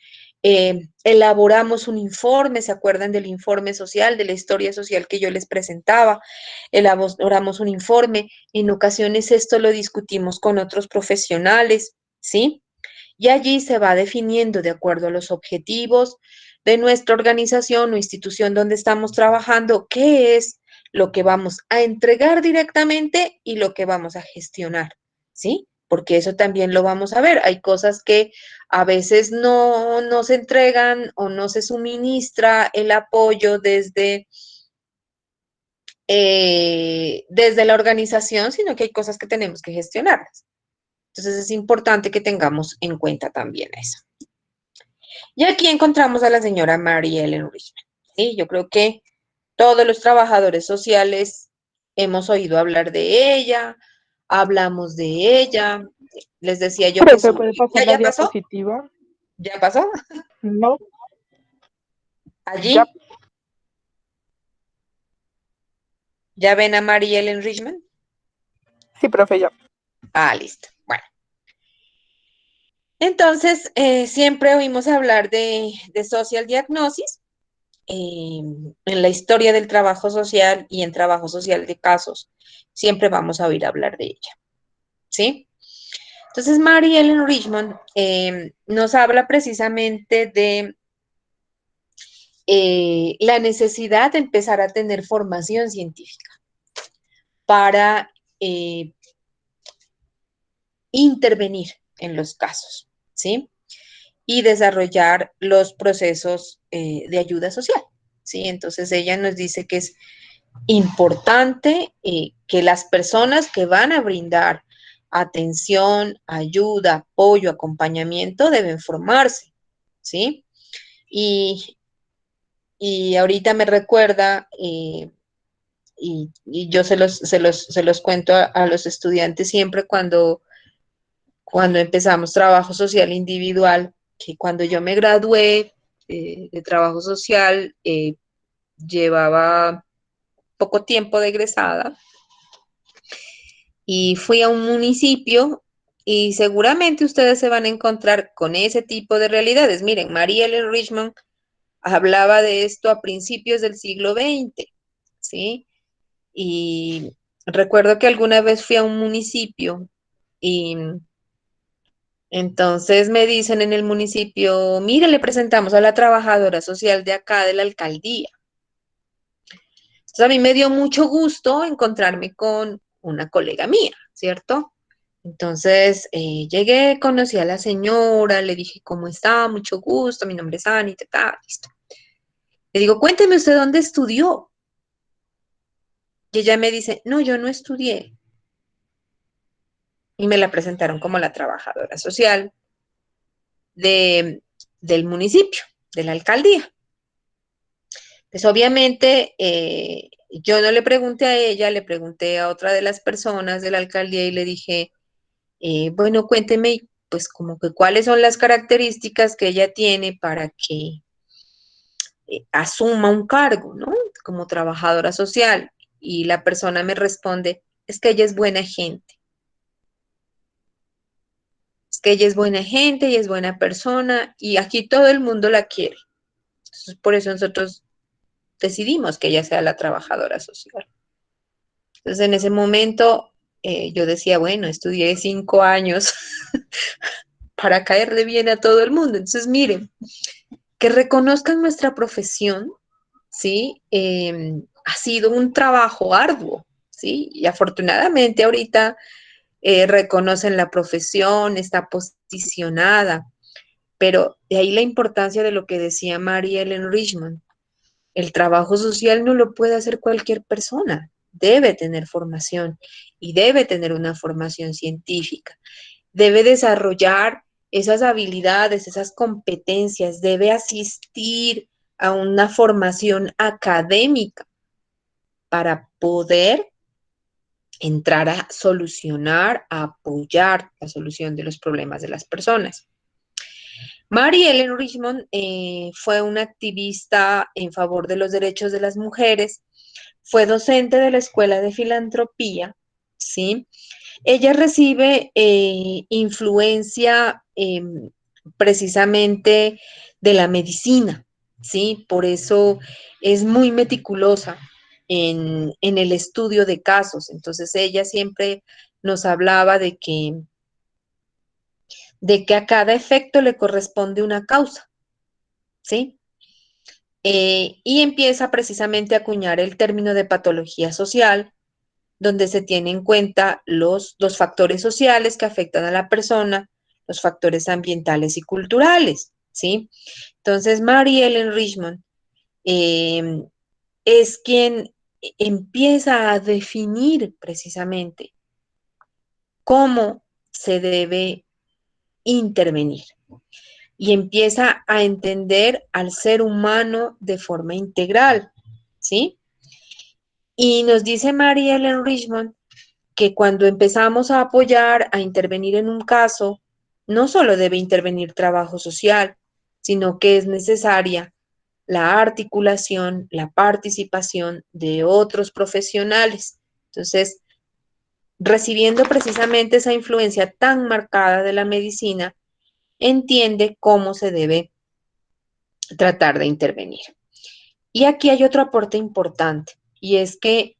elaboramos un informe, ¿se acuerdan del informe social, de la historia social que yo les presentaba? Elaboramos un informe, en ocasiones esto lo discutimos con otros profesionales, ¿sí? Y allí se va definiendo de acuerdo a los objetivos de nuestra organización o institución donde estamos trabajando, qué es lo que vamos a entregar directamente y lo que vamos a gestionar, ¿sí? Porque eso también lo vamos a ver. Hay cosas que a veces no se entregan o no se suministra el apoyo desde la organización, sino que hay cosas que tenemos que gestionarlas. Entonces es importante que tengamos en cuenta también eso. Y aquí encontramos a la señora Mary Ellen Richmond. ¿Sí? Yo creo que todos los trabajadores sociales hemos oído hablar de ella, hablamos de ella, les decía yo que Profe, ¿puede pasar la ¿Ya pasó? diapositiva? ¿Ya pasó? No, ¿Allí? ya. ¿Ya ven a Mary Ellen Richmond? Sí, profe, ya. Ah, listo. Bueno. Entonces, siempre oímos hablar de social diagnosis en la historia del trabajo social y en trabajo social de casos. Siempre vamos a oír hablar de ella, ¿sí? Entonces, Mary Ellen Richmond nos habla precisamente de la necesidad de empezar a tener formación científica para intervenir en los casos, ¿sí? Y desarrollar los procesos de ayuda social, ¿sí? Entonces ella nos dice que es importante que las personas que van a brindar atención, ayuda, apoyo, acompañamiento deben formarse, ¿sí? Y, y ahorita me recuerda, y yo se los cuento a los estudiantes siempre cuando empezamos trabajo social individual, que cuando yo me gradué de trabajo social, llevaba poco tiempo de egresada y fui a un municipio y seguramente ustedes se van a encontrar con ese tipo de realidades. Miren, María Ellen Richmond hablaba de esto a principios del siglo XX, ¿sí? Y recuerdo que alguna vez fui a un municipio y entonces me dicen en el municipio, mire, le presentamos a la trabajadora social de acá de la alcaldía. Entonces a mí me dio mucho gusto encontrarme con una colega mía, ¿cierto? Entonces llegué, conocí a la señora, le dije, ¿cómo está? Mucho gusto, mi nombre es Anita, listo. Le digo, cuénteme usted dónde estudió. Y ella me dice, no, yo no estudié. Y me la presentaron como la trabajadora social de, del municipio, de la alcaldía. Pues obviamente yo no le pregunté a ella, le pregunté a otra de las personas de la alcaldía y le dije, bueno, cuénteme pues como que cuáles son las características que ella tiene para que asuma un cargo, ¿no? Como trabajadora social. Y la persona me responde, es que ella es buena gente, es que ella es buena gente y es buena persona y aquí todo el mundo la quiere. Entonces, por eso nosotros decidimos que ella sea la trabajadora social. Entonces, en ese momento yo decía, bueno, estudié 5 años para caerle bien a todo el mundo. Entonces, miren, que reconozcan nuestra profesión, ¿sí? Ha sido un trabajo arduo, ¿sí? Y afortunadamente ahorita reconocen la profesión, está posicionada, pero de ahí la importancia de lo que decía Mary Ellen Richmond. El trabajo social no lo puede hacer cualquier persona, debe tener formación y debe tener una formación científica, debe desarrollar esas habilidades, esas competencias, debe asistir a una formación académica para poder entrar a solucionar, a apoyar la solución de los problemas de las personas. Mary Ellen Richmond fue una activista en favor de los derechos de las mujeres, fue docente de la Escuela de Filantropía, ¿sí? Ella recibe influencia precisamente de la medicina, ¿sí? Por eso es muy meticulosa en el estudio de casos. Entonces ella siempre nos hablaba de que a cada efecto le corresponde una causa, ¿sí? Y empieza precisamente a acuñar el término de patología social, donde se tienen en cuenta los factores sociales que afectan a la persona, los factores ambientales y culturales, ¿sí? Entonces, Mary Ellen Richmond eh, es quien empieza a definir precisamente cómo se debe intervenir y empieza a entender al ser humano de forma integral, ¿sí? Y nos dice Mary Ellen Richmond que cuando empezamos a apoyar, a intervenir en un caso, no solo debe intervenir trabajo social, sino que es necesaria la articulación, la participación de otros profesionales. Entonces, recibiendo precisamente esa influencia tan marcada de la medicina, entiende cómo se debe tratar de intervenir. Y aquí hay otro aporte importante, y es que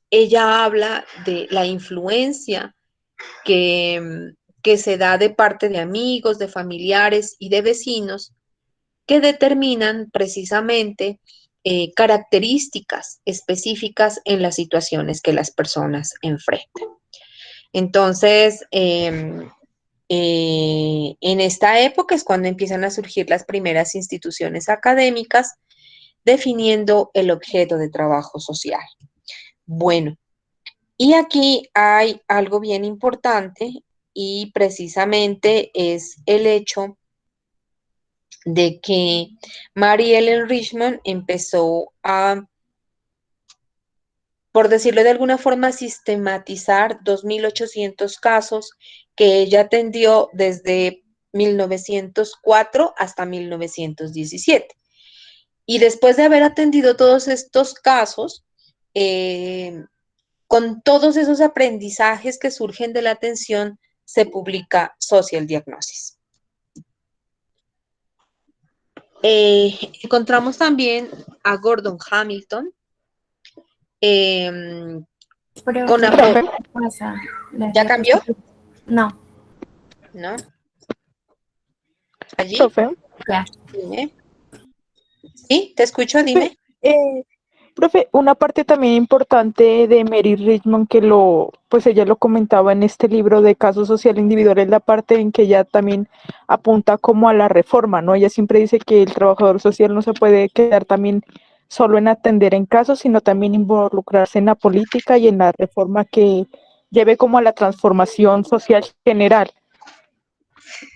ella habla de la influencia que se da de parte de amigos, de familiares y de vecinos que determinan precisamente características específicas en las situaciones que las personas enfrentan. Entonces, en esta época es cuando empiezan a surgir las primeras instituciones académicas definiendo el objeto de trabajo social. Bueno, y aquí hay algo bien importante y precisamente es el hecho de que Mary Ellen Richmond empezó a, por decirlo de alguna forma, sistematizar 2.800 casos que ella atendió desde 1904 hasta 1917. Y después de haber atendido todos estos casos, con todos esos aprendizajes que surgen de la atención, se publica Social Diagnosis. Encontramos también a Gordon Hamilton, Pero, con Profe, ¿qué pasa? Las ¿Ya cambió? diapositivas. No, ¿No? ¿Allí? profe. ya. Dime. ¿Sí? ¿Te escucho? Profe, Dime. profe, una parte también importante de Mary Richmond pues ella lo comentaba en este libro de Caso Social Individual, es la parte en que ella también apunta como a la reforma, ¿no? Ella siempre dice que el trabajador social no se puede quedar también solo en atender en casos, sino también involucrarse en la política y en la reforma que lleve como a la transformación social general.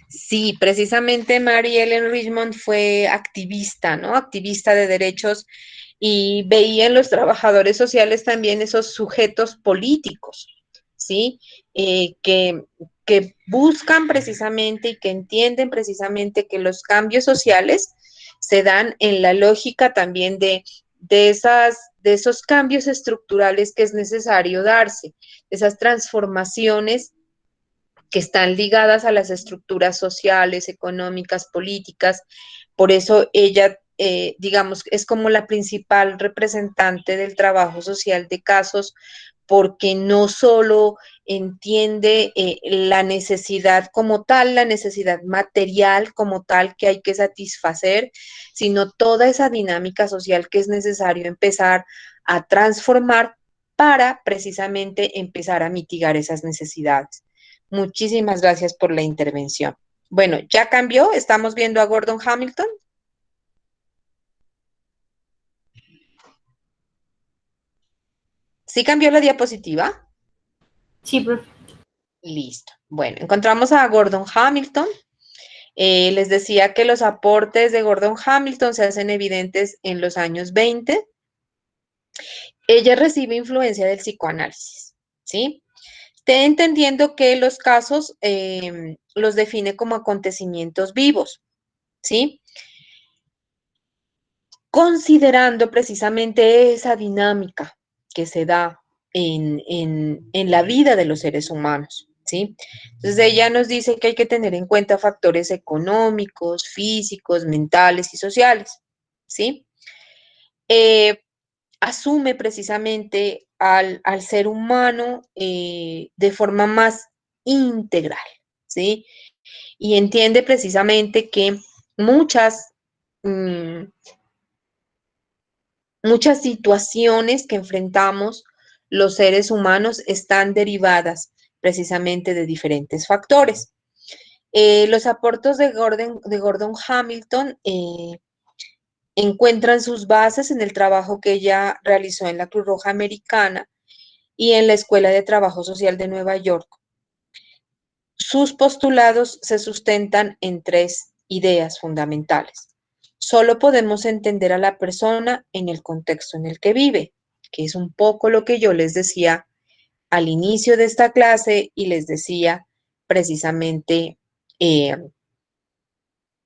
Sí, precisamente Mary Ellen Richmond fue activista, ¿no? Activista de derechos y veía en los trabajadores sociales también esos sujetos políticos, ¿sí? Que buscan precisamente y que entienden precisamente que los cambios sociales se dan en la lógica también de esos cambios estructurales que es necesario darse, esas transformaciones que están ligadas a las estructuras sociales, económicas, políticas. Por eso ella, digamos, es como la principal representante del trabajo social de casos, porque no solo entiende la necesidad como tal, la necesidad material como tal que hay que satisfacer, sino toda esa dinámica social que es necesario empezar a transformar para precisamente empezar a mitigar esas necesidades. Muchísimas gracias por la intervención. Bueno, ya cambió, estamos viendo a Gordon Hamilton. ¿Sí cambió la diapositiva? Sí, profe. Listo. Bueno, encontramos a Gordon Hamilton. Les decía que los aportes de Gordon Hamilton se hacen evidentes en los años 20. Ella recibe influencia del psicoanálisis, ¿sí? Esté entendiendo que los casos los define como acontecimientos vivos, ¿sí? Considerando precisamente esa dinámica que se da en la vida de los seres humanos, ¿sí? Entonces ella nos dice que hay que tener en cuenta factores económicos, físicos, mentales y sociales, ¿sí? Asume precisamente al ser humano de forma más integral, ¿sí? Y entiende precisamente que muchas, mm, muchas situaciones que enfrentamos los seres humanos están derivadas precisamente de diferentes factores. Los aportes de Gordon Hamilton encuentran sus bases en el trabajo que ella realizó en la Cruz Roja Americana y en la Escuela de Trabajo Social de Nueva York. Sus postulados se sustentan en tres ideas fundamentales. Solo podemos entender a la persona en el contexto en el que vive, que es un poco lo que yo les decía al inicio de esta clase y les decía precisamente eh,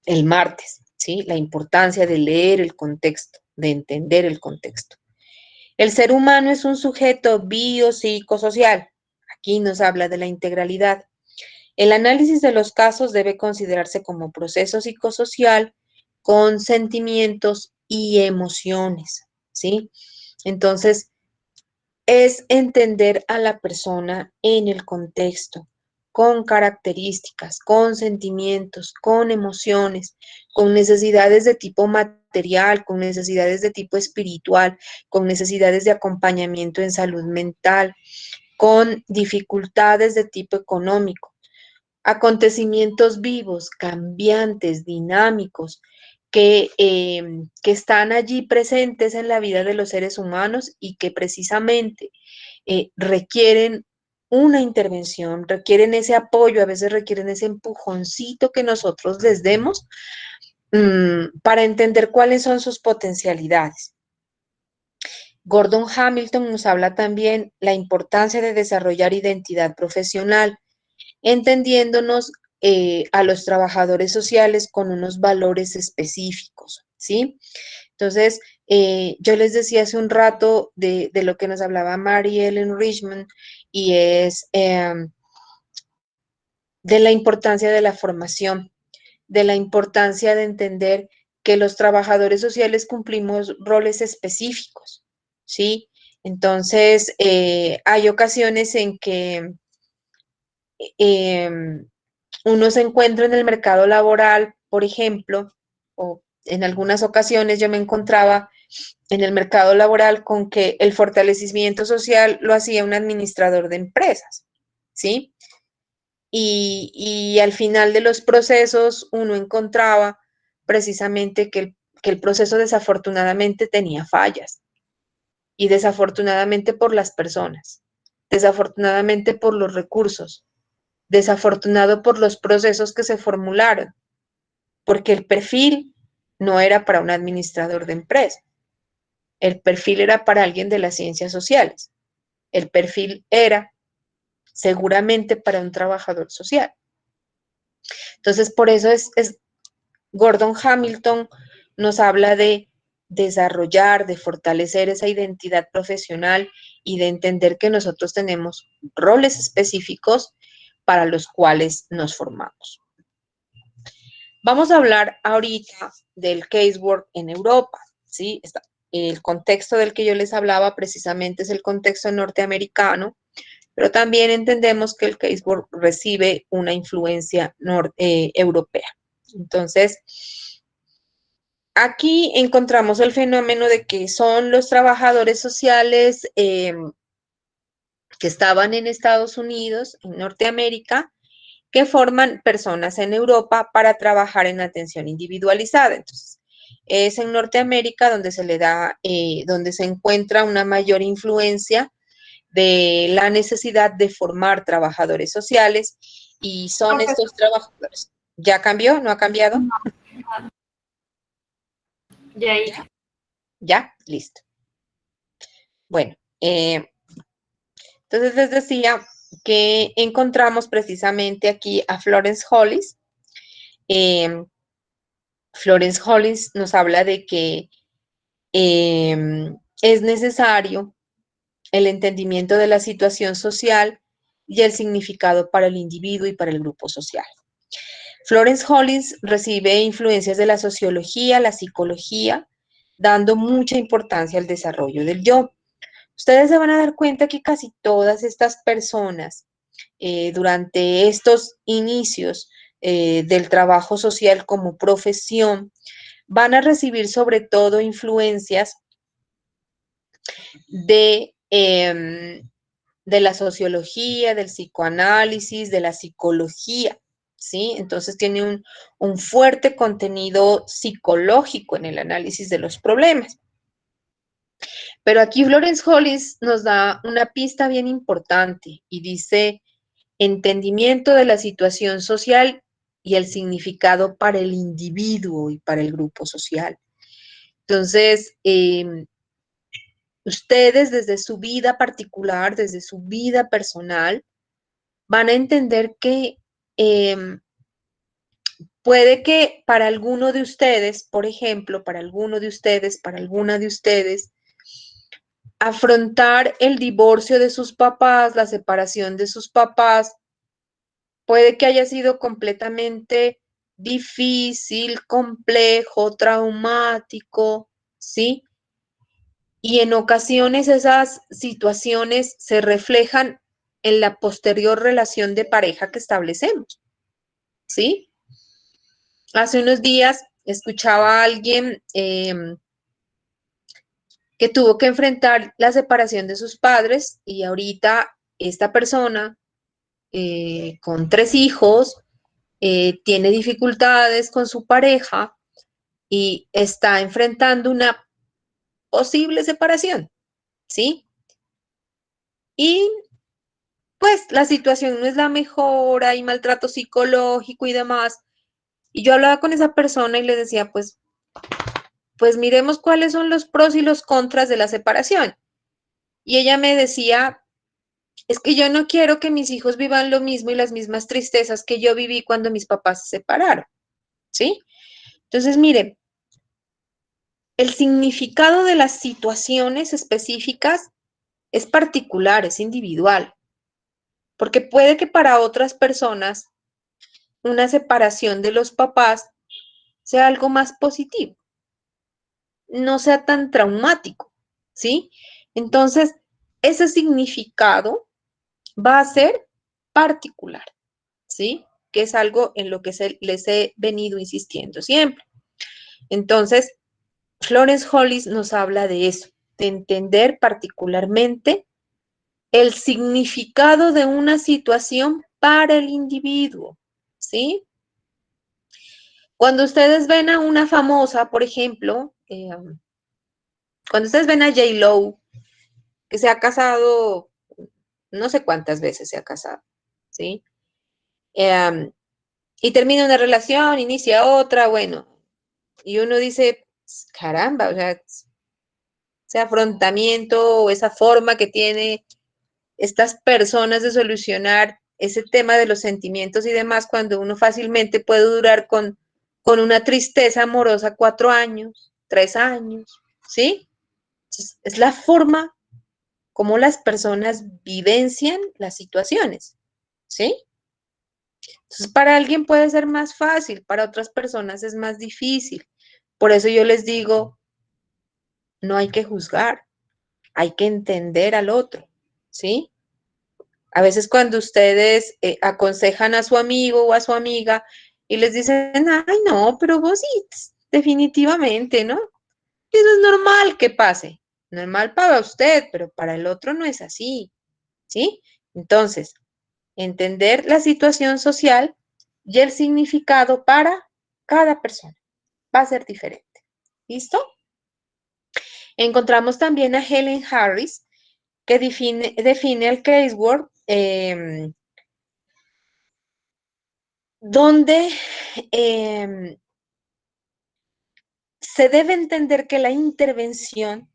el martes, ¿sí? La importancia de leer el contexto, de entender el contexto. El ser humano es un sujeto biopsicosocial. Aquí nos habla de la integralidad. El análisis de los casos debe considerarse como proceso psicosocial con sentimientos y emociones, ¿sí? Entonces, es entender a la persona en el contexto, con características, con sentimientos, con emociones, con necesidades de tipo material, con necesidades de tipo espiritual, con necesidades de acompañamiento en salud mental, con dificultades de tipo económico, acontecimientos vivos, cambiantes, dinámicos, que están allí presentes en la vida de los seres humanos y que precisamente requieren una intervención, requieren ese apoyo, a veces requieren ese empujoncito que nosotros les demos para entender cuáles son sus potencialidades. Gordon Hamilton nos habla también la importancia de desarrollar identidad profesional, entendiéndonos a los trabajadores sociales con unos valores específicos, ¿sí? Entonces, yo les decía hace un rato de lo que nos hablaba Mary Ellen Richmond y es de la importancia de la formación, de la importancia de entender que los trabajadores sociales cumplimos roles específicos, ¿sí? Entonces, hay ocasiones en que uno se encuentra en el mercado laboral, por ejemplo, o en algunas ocasiones yo me encontraba en el mercado laboral con que el fortalecimiento social lo hacía un administrador de empresas, ¿sí? Y al final de los procesos uno encontraba precisamente que el proceso desafortunadamente tenía fallas y desafortunadamente por las personas, desafortunadamente por los recursos, desafortunado por los procesos que se formularon, porque el perfil no era para un administrador de empresa, el perfil era para alguien de las ciencias sociales, el perfil era seguramente para un trabajador social. Entonces, por eso es Gordon Hamilton nos habla de desarrollar, de fortalecer esa identidad profesional y de entender que nosotros tenemos roles específicos para los cuales nos formamos. Vamos a hablar ahorita del casework en Europa, ¿sí? El contexto del que yo les hablaba precisamente es el contexto norteamericano, pero también entendemos que el casework recibe una influencia europea. Entonces, aquí encontramos el fenómeno de que son los trabajadores sociales que estaban en Estados Unidos, en Norteamérica, que forman personas en Europa para trabajar en atención individualizada. Entonces, es en Norteamérica donde se le da, donde se encuentra una mayor influencia de la necesidad de formar trabajadores sociales y son estos trabajadores. ¿Ya cambió? ¿No ha cambiado? Ya, ¿Ya? Listo. Bueno, entonces les decía que encontramos precisamente aquí a Florence Hollis. Florence Hollis nos habla de que es necesario el entendimiento de la situación social y el significado para el individuo y para el grupo social. Florence Hollis recibe influencias de la sociología, la psicología, dando mucha importancia al desarrollo del yo. Ustedes se van a dar cuenta que casi todas estas personas durante estos inicios del trabajo social como profesión van a recibir sobre todo influencias de la sociología, del psicoanálisis, de la psicología, ¿sí? Entonces tiene un fuerte contenido psicológico en el análisis de los problemas. Pero aquí Florence Hollis nos da una pista bien importante y dice entendimiento de la situación social y el significado para el individuo y para el grupo social. Entonces, ustedes desde su vida particular, desde su vida personal, van a entender que puede que para alguno de ustedes, por ejemplo, para alguno de ustedes, para alguna de ustedes, afrontar el divorcio de sus papás, la separación de sus papás, puede que haya sido completamente difícil, complejo, traumático, ¿sí? Y en ocasiones esas situaciones se reflejan en la posterior relación de pareja que establecemos, ¿sí? Hace unos días escuchaba a alguien que tuvo que enfrentar la separación de sus padres y ahorita esta persona con 3 hijos tiene dificultades con su pareja y está enfrentando una posible separación, ¿sí? Y pues la situación no es la mejor, hay maltrato psicológico y demás. Y yo hablaba con esa persona y le decía, pues miremos cuáles son los pros y los contras de la separación. Y ella me decía, es que yo no quiero que mis hijos vivan lo mismo y las mismas tristezas que yo viví cuando mis papás se separaron, ¿sí? Entonces, mire, el significado de las situaciones específicas es particular, es individual, porque puede que para otras personas una separación de los papás sea algo más positivo, no sea tan traumático, ¿sí? Entonces, ese significado va a ser particular, ¿sí? Que es algo en lo que les he venido insistiendo siempre. Entonces, Florence Hollis nos habla de eso, de entender particularmente el significado de una situación para el individuo, ¿sí? Cuando ustedes ven a una famosa, por ejemplo, cuando ustedes ven a J-Lo, que se ha casado, no sé cuántas veces se ha casado, ¿sí? Y termina una relación, inicia otra, bueno, y uno dice, caramba, o sea, ese afrontamiento o esa forma que tiene estas personas de solucionar ese tema de los sentimientos y demás, cuando uno fácilmente puede durar con una tristeza amorosa 4 años, 3 años, ¿sí? Es la forma como las personas vivencian las situaciones, ¿sí? Entonces, para alguien puede ser más fácil, para otras personas es más difícil. Por eso yo les digo, no hay que juzgar, hay que entender al otro, ¿sí? A veces cuando ustedes aconsejan a su amigo o a su amiga y les dicen, ay, no, pero vos sí, definitivamente, ¿no? Eso es normal que pase. Normal para usted, pero para el otro no es así, ¿sí? Entonces, entender la situación social y el significado para cada persona va a ser diferente. ¿Listo? Encontramos también a Helen Harris, que define el casework, donde se debe entender que la intervención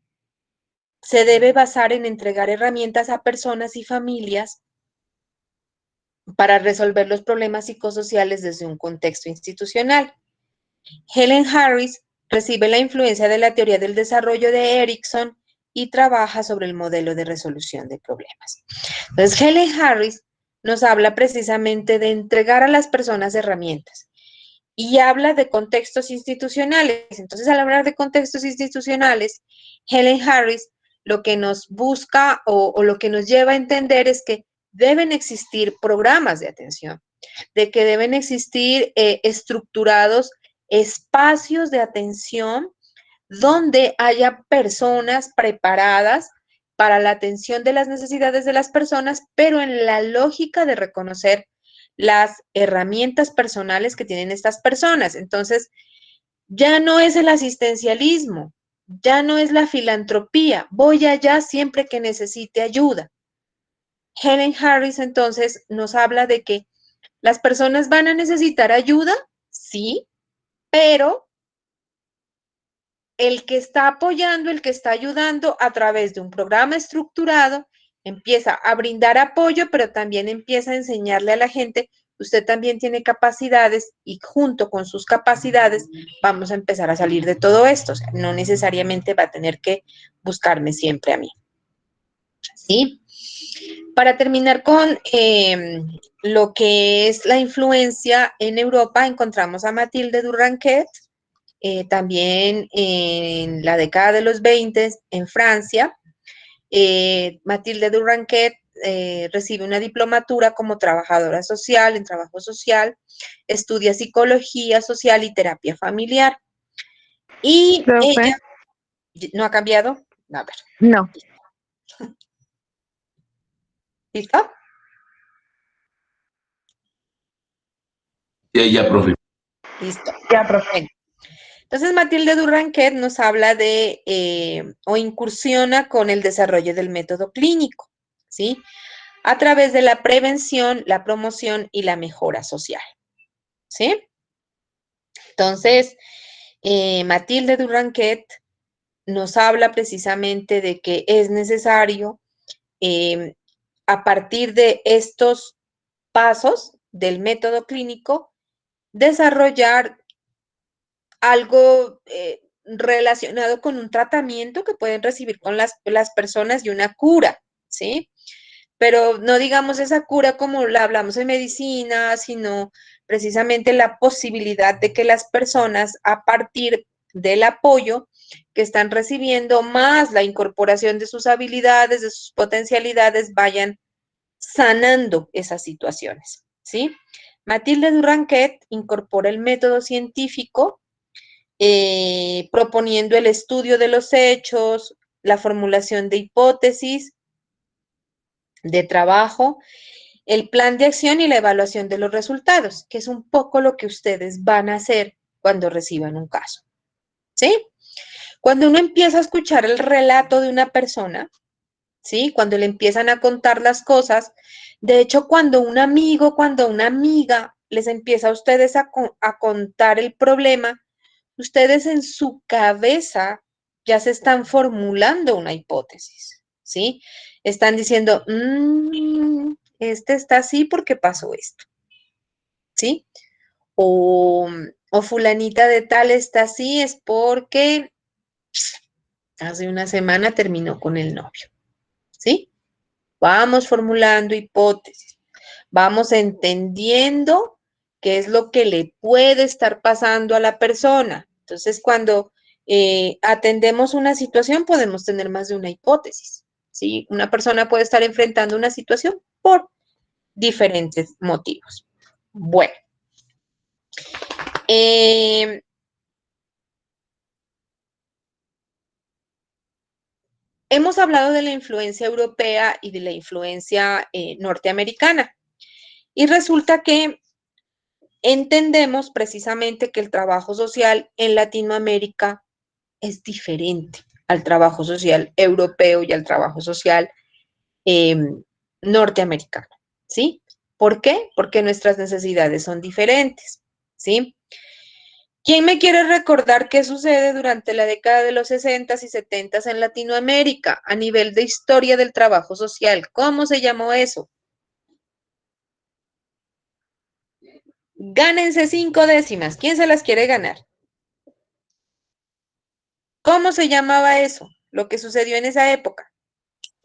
se debe basar en entregar herramientas a personas y familias para resolver los problemas psicosociales desde un contexto institucional. Helen Harris recibe la influencia de la teoría del desarrollo de Erickson y trabaja sobre el modelo de resolución de problemas. Entonces, Helen Harris nos habla precisamente de entregar a las personas herramientas y habla de contextos institucionales. Entonces, al hablar de contextos institucionales, Helen Harris lo que nos busca o lo que nos lleva a entender es que deben existir programas de atención, de que deben existir estructurados espacios de atención donde haya personas preparadas para la atención de las necesidades de las personas, pero en la lógica de reconocer las herramientas personales que tienen estas personas. Entonces, ya no es el asistencialismo, ya no es la filantropía, voy allá siempre que necesite ayuda. Helen Harris entonces nos habla de que las personas van a necesitar ayuda, sí, pero el que está apoyando, el que está ayudando a través de un programa estructurado, empieza a brindar apoyo, pero también empieza a enseñarle a la gente, usted también tiene capacidades y junto con sus capacidades vamos a empezar a salir de todo esto. O sea, no necesariamente va a tener que buscarme siempre a mí. ¿Sí? Para terminar con lo que es la influencia en Europa, encontramos a Mathilde Durranquet, también en la década de los 20 en Francia. Mathilde Durranquet recibe una diplomatura como trabajadora social en trabajo social, estudia psicología social y terapia familiar. Y Profe. ella, ¿no ha cambiado? A ver. No. ¿Listo? Ya, profe. Listo. Ya, profe. Entonces, Mathilde Durranquet nos habla de, o incursiona con el desarrollo del método clínico, ¿sí? A través de la prevención, la promoción y la mejora social, ¿sí? Entonces, Mathilde Durranquet nos habla precisamente de que es necesario, a partir de estos pasos del método clínico, desarrollar algo relacionado con un tratamiento que pueden recibir con las personas y una cura, ¿sí? Pero no digamos esa cura como la hablamos en medicina, sino precisamente la posibilidad de que las personas, a partir del apoyo que están recibiendo, más la incorporación de sus habilidades, de sus potencialidades, vayan sanando esas situaciones, ¿sí? Mathilde Durranquet incorpora el método científico, proponiendo el estudio de los hechos, la formulación de hipótesis, de trabajo, el plan de acción y la evaluación de los resultados, que es un poco lo que ustedes van a hacer cuando reciban un caso, ¿sí? Cuando uno empieza a escuchar el relato de una persona, ¿sí? Cuando le empiezan a contar las cosas, de hecho, cuando un amigo, cuando una amiga les empieza a ustedes a contar el problema, ustedes en su cabeza ya se están formulando una hipótesis, ¿sí? Están diciendo, este está así porque pasó esto, ¿sí? O fulanita de tal está así es porque hace una semana terminó con el novio, ¿sí? Vamos formulando hipótesis, vamos entendiendo qué es lo que le puede estar pasando a la persona. Entonces, cuando atendemos una situación, podemos tener más de una hipótesis, ¿sí? Una persona puede estar enfrentando una situación por diferentes motivos. Bueno. Hemos hablado de la influencia europea y de la influencia norteamericana. Y resulta que entendemos precisamente que el trabajo social en Latinoamérica es diferente al trabajo social europeo y al trabajo social eh, norteamericano, ¿sí? ¿Por qué? Porque nuestras necesidades son diferentes, ¿sí? ¿Quién me quiere recordar qué sucede durante la década de los 60 y 70 en Latinoamérica a nivel de historia del trabajo social? ¿Cómo se llamó eso? Gánense 5 décimas. ¿Quién se las quiere ganar? ¿Cómo se llamaba eso? Lo que sucedió en esa época.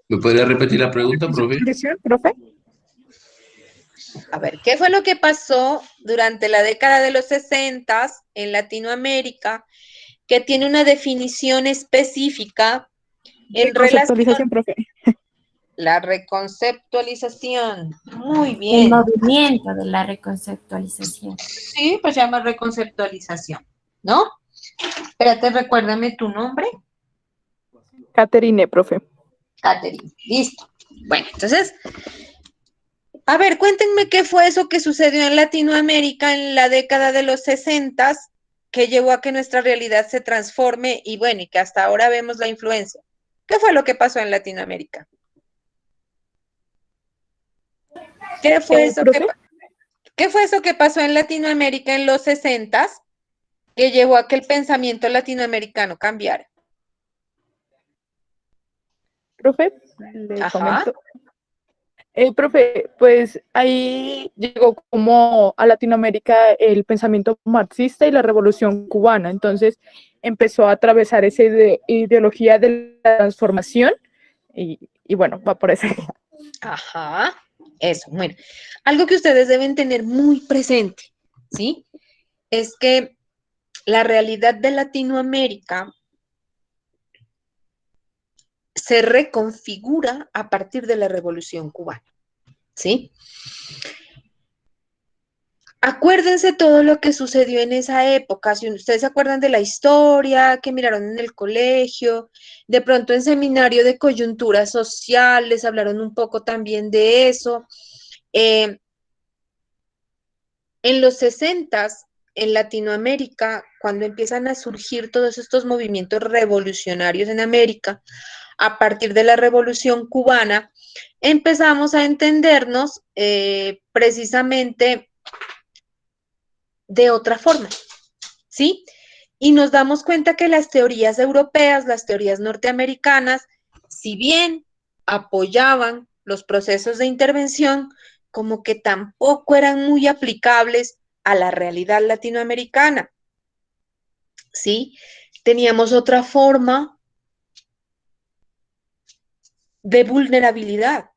¿Me podría repetir la pregunta, profe? ¿Profe? A ver, ¿qué fue lo que pasó durante la década de los 60 en Latinoamérica que tiene una definición específica en relación Conceptualización, profe. la reconceptualización? Muy El bien. movimiento de la reconceptualización. Sí, pues se llama reconceptualización, ¿no? Espérate, recuérdame tu nombre. Caterine, profe. Catherine. Listo. Bueno, entonces, a ver, cuéntenme qué fue eso que sucedió en Latinoamérica en la década de los 60 que llevó a que nuestra realidad se transforme y bueno, y que hasta ahora vemos la influencia. ¿Qué fue lo que pasó en Latinoamérica? ¿Qué fue eso ¿Profe? ¿Qué fue eso que pasó en Latinoamérica en los 60 que llevó a que el pensamiento latinoamericano cambiara. Profe, le Ajá. comento. Profe, pues ahí llegó como a Latinoamérica el pensamiento marxista y la revolución cubana. Entonces empezó a atravesar esa ideología de la transformación y bueno, va por ese. Ajá, eso. Bueno, algo que ustedes deben tener muy presente, ¿sí? Es que la realidad de Latinoamérica se reconfigura a partir de la Revolución Cubana, ¿sí? Acuérdense todo lo que sucedió en esa época. Si ustedes se acuerdan de la historia que miraron en el colegio, de pronto en seminario de coyunturas sociales, hablaron un poco también de eso. En los 60s, en Latinoamérica, cuando empiezan a surgir todos estos movimientos revolucionarios en América, a partir de la Revolución Cubana, empezamos a entendernos precisamente de otra forma, ¿sí? Y nos damos cuenta que las teorías europeas, las teorías norteamericanas, si bien apoyaban los procesos de intervención, como que tampoco eran muy aplicables a la realidad latinoamericana, ¿sí? Teníamos otra forma de vulnerabilidad,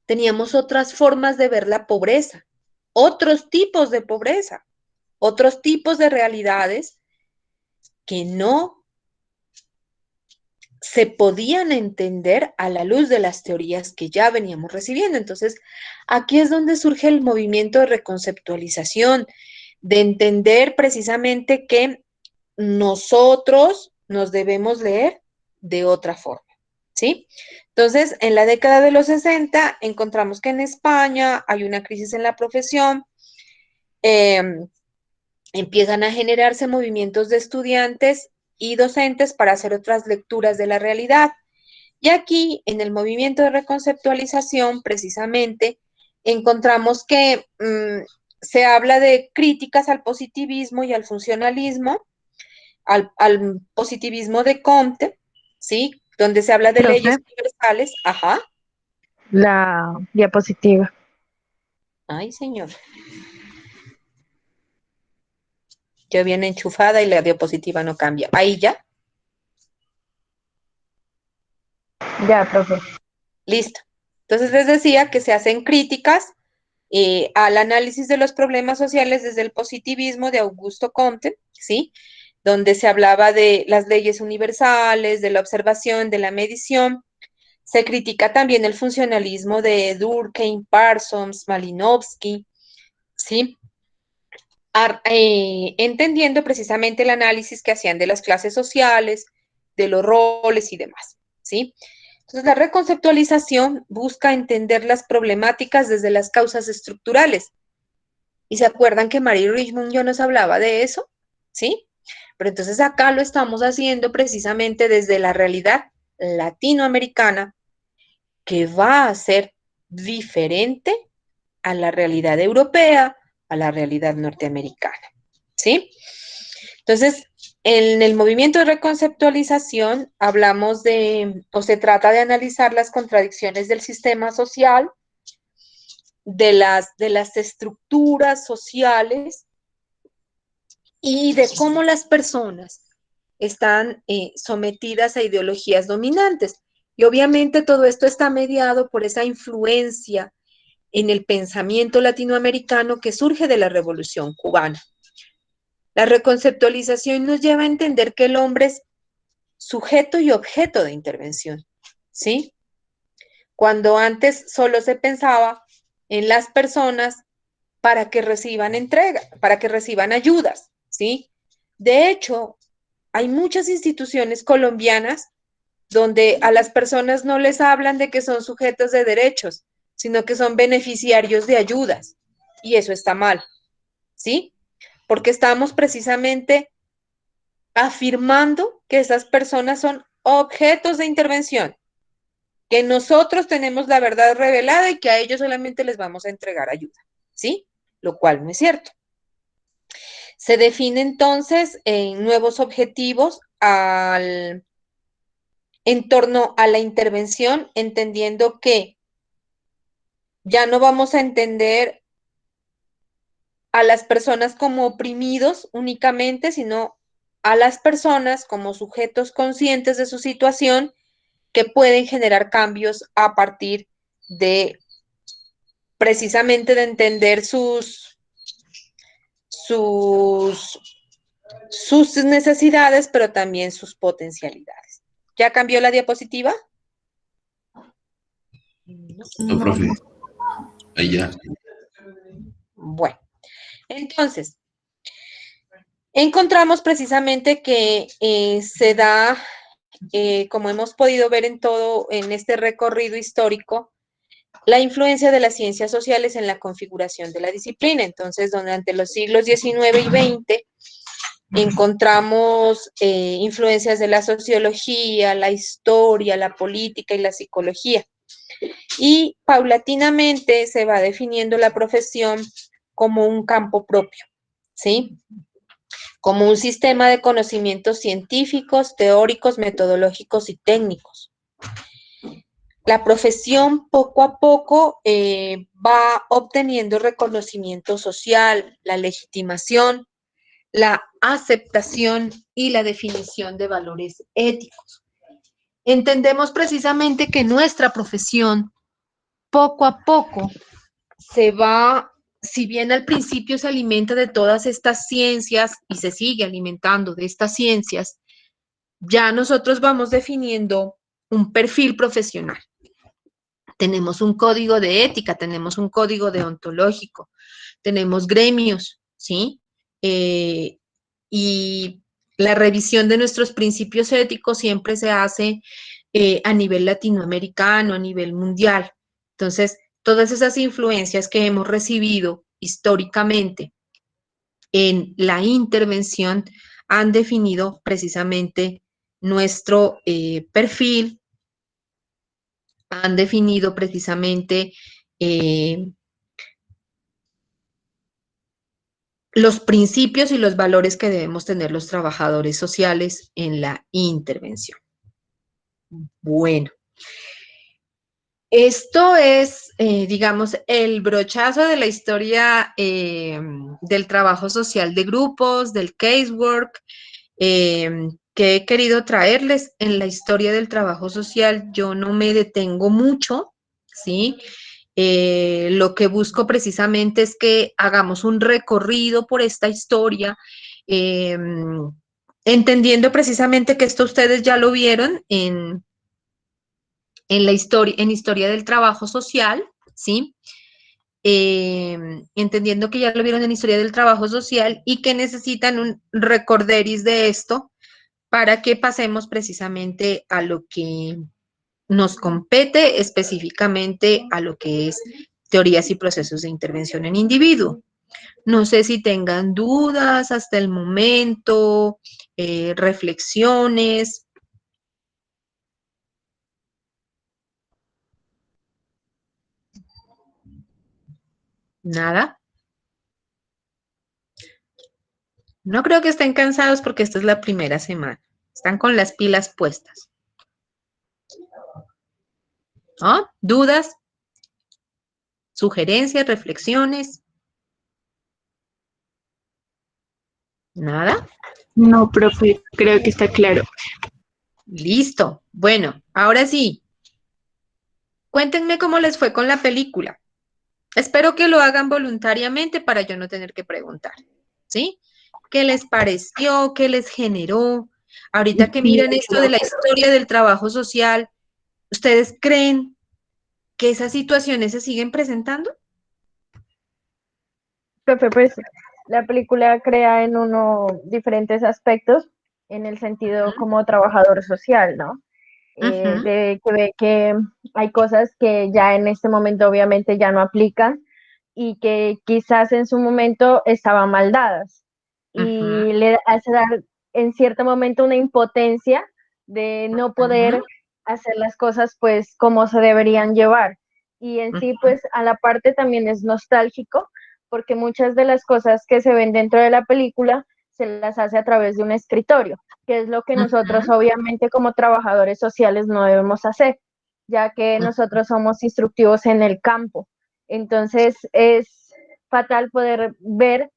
teníamos otras formas de ver la pobreza, otros tipos de pobreza, otros tipos de realidades que no se podían entender a la luz de las teorías que ya veníamos recibiendo. Entonces, aquí es donde surge el movimiento de reconceptualización, de entender precisamente que nosotros nos debemos leer de otra forma, ¿sí? Entonces, en la década de los 60 encontramos que en España hay una crisis en la profesión, empiezan a generarse movimientos de estudiantes y docentes para hacer otras lecturas de la realidad. Y aquí, en el movimiento de reconceptualización, precisamente, encontramos que se habla de críticas al positivismo y al funcionalismo, al positivismo de Comte, ¿sí? Donde se habla de leyes Profe, universales. Ajá. la diapositiva. Ay, señor. Yo viene enchufada y la diapositiva no cambia. Ahí ya. Ya, profe. Listo. Entonces les decía que se hacen críticas al análisis de los problemas sociales desde el positivismo de Augusto Comte, ¿sí? Donde se hablaba de las leyes universales, de la observación, de la medición. Se critica también el funcionalismo de Durkheim, Parsons, Malinowski, ¿sí? Entendiendo precisamente el análisis que hacían de las clases sociales, de los roles y demás, ¿sí? Entonces, la reconceptualización busca entender las problemáticas desde las causas estructurales. ¿Y se acuerdan que Mary Richmond ya nos hablaba de eso? ¿Sí? Pero entonces acá lo estamos haciendo precisamente desde la realidad latinoamericana, que va a ser diferente a la realidad europea, a la realidad norteamericana. ¿Sí? Entonces, en el movimiento de reconceptualización hablamos de, o se trata de analizar las contradicciones del sistema social, de las estructuras sociales y de cómo las personas están sometidas a ideologías dominantes. Y obviamente todo esto está mediado por esa influencia en el pensamiento latinoamericano que surge de la Revolución Cubana. La reconceptualización nos lleva a entender que el hombre es sujeto y objeto de intervención, ¿sí? Cuando antes solo se pensaba en las personas para que reciban entrega, para que reciban ayudas, ¿sí? De hecho, hay muchas instituciones colombianas donde a las personas no les hablan de que son sujetos de derechos, sino que son beneficiarios de ayudas. Y eso está mal, ¿sí? Porque estamos precisamente afirmando que esas personas son objetos de intervención, que nosotros tenemos la verdad revelada y que a ellos solamente les vamos a entregar ayuda, ¿sí? Lo cual no es cierto. Se define entonces nuevos objetivos en torno a la intervención, entendiendo que ya no vamos a entender a las personas como oprimidos únicamente, sino a las personas como sujetos conscientes de su situación que pueden generar cambios a partir de precisamente de entender sus, sus necesidades, pero también sus potencialidades. ¿Ya cambió la diapositiva? No, profe. Ahí ya. Bueno, entonces, encontramos precisamente que se da, como hemos podido ver en este recorrido histórico, la influencia de las ciencias sociales en la configuración de la disciplina. Entonces, durante los siglos XIX y XX encontramos influencias de la sociología, la historia, la política y la psicología. Y paulatinamente se va definiendo la profesión como un campo propio, ¿sí? Como un sistema de conocimientos científicos, teóricos, metodológicos y técnicos. La profesión poco a poco va obteniendo reconocimiento social, la legitimación, la aceptación y la definición de valores éticos. Entendemos precisamente que nuestra profesión poco a poco se va, si bien al principio se alimenta de todas estas ciencias y se sigue alimentando de estas ciencias, ya nosotros vamos definiendo un perfil profesional. Tenemos un código de ética, tenemos un código deontológico, tenemos gremios, ¿sí? Y la revisión de nuestros principios éticos siempre se hace a nivel latinoamericano, a nivel mundial. Entonces, todas esas influencias que hemos recibido históricamente en la intervención han definido precisamente nuestro perfil, han definido precisamente los principios y los valores que debemos tener los trabajadores sociales en la intervención. Bueno, esto es, digamos, el brochazo de la historia del trabajo social de grupos, del casework, que he querido traerles en la historia del trabajo social. Yo no me detengo mucho, ¿sí? Lo que busco precisamente es que hagamos un recorrido por esta historia, entendiendo precisamente que esto ustedes ya lo vieron en la historia, en historia del trabajo social, ¿sí? Entendiendo que ya lo vieron en historia del trabajo social y que necesitan un recorderis de esto para que pasemos precisamente a lo que nos compete, específicamente a lo que es teorías y procesos de intervención en individuo. No sé si tengan dudas hasta el momento, reflexiones. Nada. No creo que estén cansados porque esta es la primera semana. Están con las pilas puestas. ¿No? ¿Dudas? ¿Sugerencias? ¿Reflexiones? ¿Nada? No, profe, creo que está claro. Listo. Bueno, ahora sí. Cuéntenme cómo les fue con la película. Espero que lo hagan voluntariamente para yo no tener que preguntar. ¿Sí? ¿Qué les pareció? ¿Qué les generó? Ahorita que miran esto de la historia del trabajo social, ¿ustedes creen que esas situaciones se siguen presentando? Profe, pues la película crea en uno diferentes aspectos en el sentido como trabajador social, ¿no? De que ve que hay cosas que ya en este momento obviamente ya no aplican y que quizás en su momento estaban mal dadas y le hace dar en cierto momento una impotencia de no poder hacer las cosas pues como se deberían llevar y en sí pues a la parte también es nostálgico porque muchas de las cosas que se ven dentro de la película se las hace a través de un escritorio, que es lo que nosotros obviamente como trabajadores sociales no debemos hacer, ya que nosotros somos instructivos en el campo. Entonces es fatal poder ver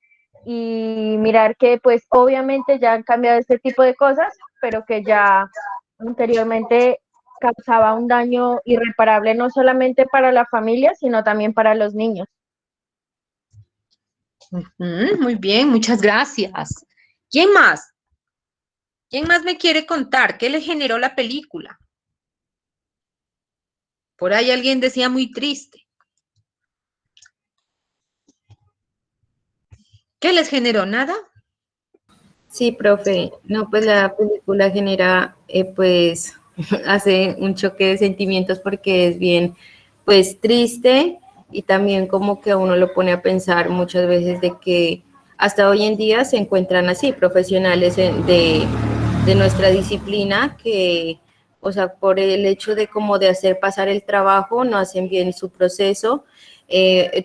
y mirar que pues obviamente ya han cambiado este tipo de cosas, pero que ya anteriormente causaba un daño irreparable no solamente para la familia, sino también para los niños. Muy bien, muchas gracias. ¿Quién más? ¿Quién más me quiere contar? ¿Qué le generó la película? Por ahí alguien decía muy triste. ¿Qué les generó? ¿Nada? Sí, profe. No, pues la película genera, pues, hace un choque de sentimientos porque es bien, pues, triste y también como que a uno lo pone a pensar muchas veces de que hasta hoy en día se encuentran así profesionales de nuestra disciplina que, o sea, por el hecho de como de hacer pasar el trabajo, no hacen bien su proceso.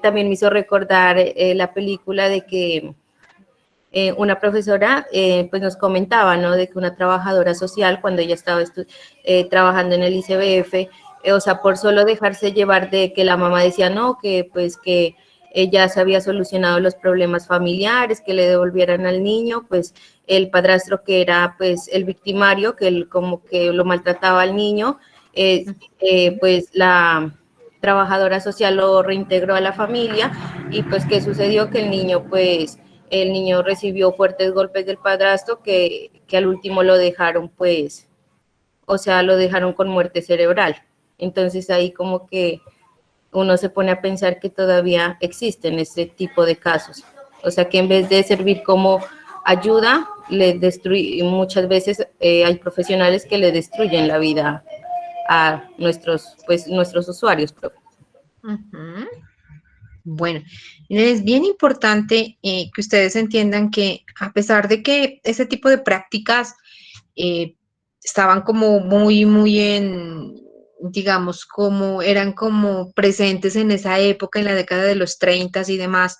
También me hizo recordar la película de que una profesora pues nos comentaba, ¿no? De que una trabajadora social, cuando ella estaba trabajando en el ICBF, o sea, por solo dejarse llevar de que la mamá decía, no, que pues que ella se había solucionado los problemas familiares, que le devolvieran al niño, pues el padrastro que era pues el victimario, que él como que lo maltrataba al niño, pues la trabajadora social lo reintegró a la familia y pues ¿qué sucedió? Que el niño recibió fuertes golpes del padrastro que al último lo dejaron pues, o sea, lo dejaron con muerte cerebral. Entonces ahí como que uno se pone a pensar que todavía existen este tipo de casos. O sea, que en vez de servir como ayuda, muchas veces hay profesionales que le destruyen la vida a nuestros usuarios. Bueno, es bien importante que ustedes entiendan que a pesar de que ese tipo de prácticas estaban como muy digamos, como eran como presentes en esa época, en la década de los 30 y demás,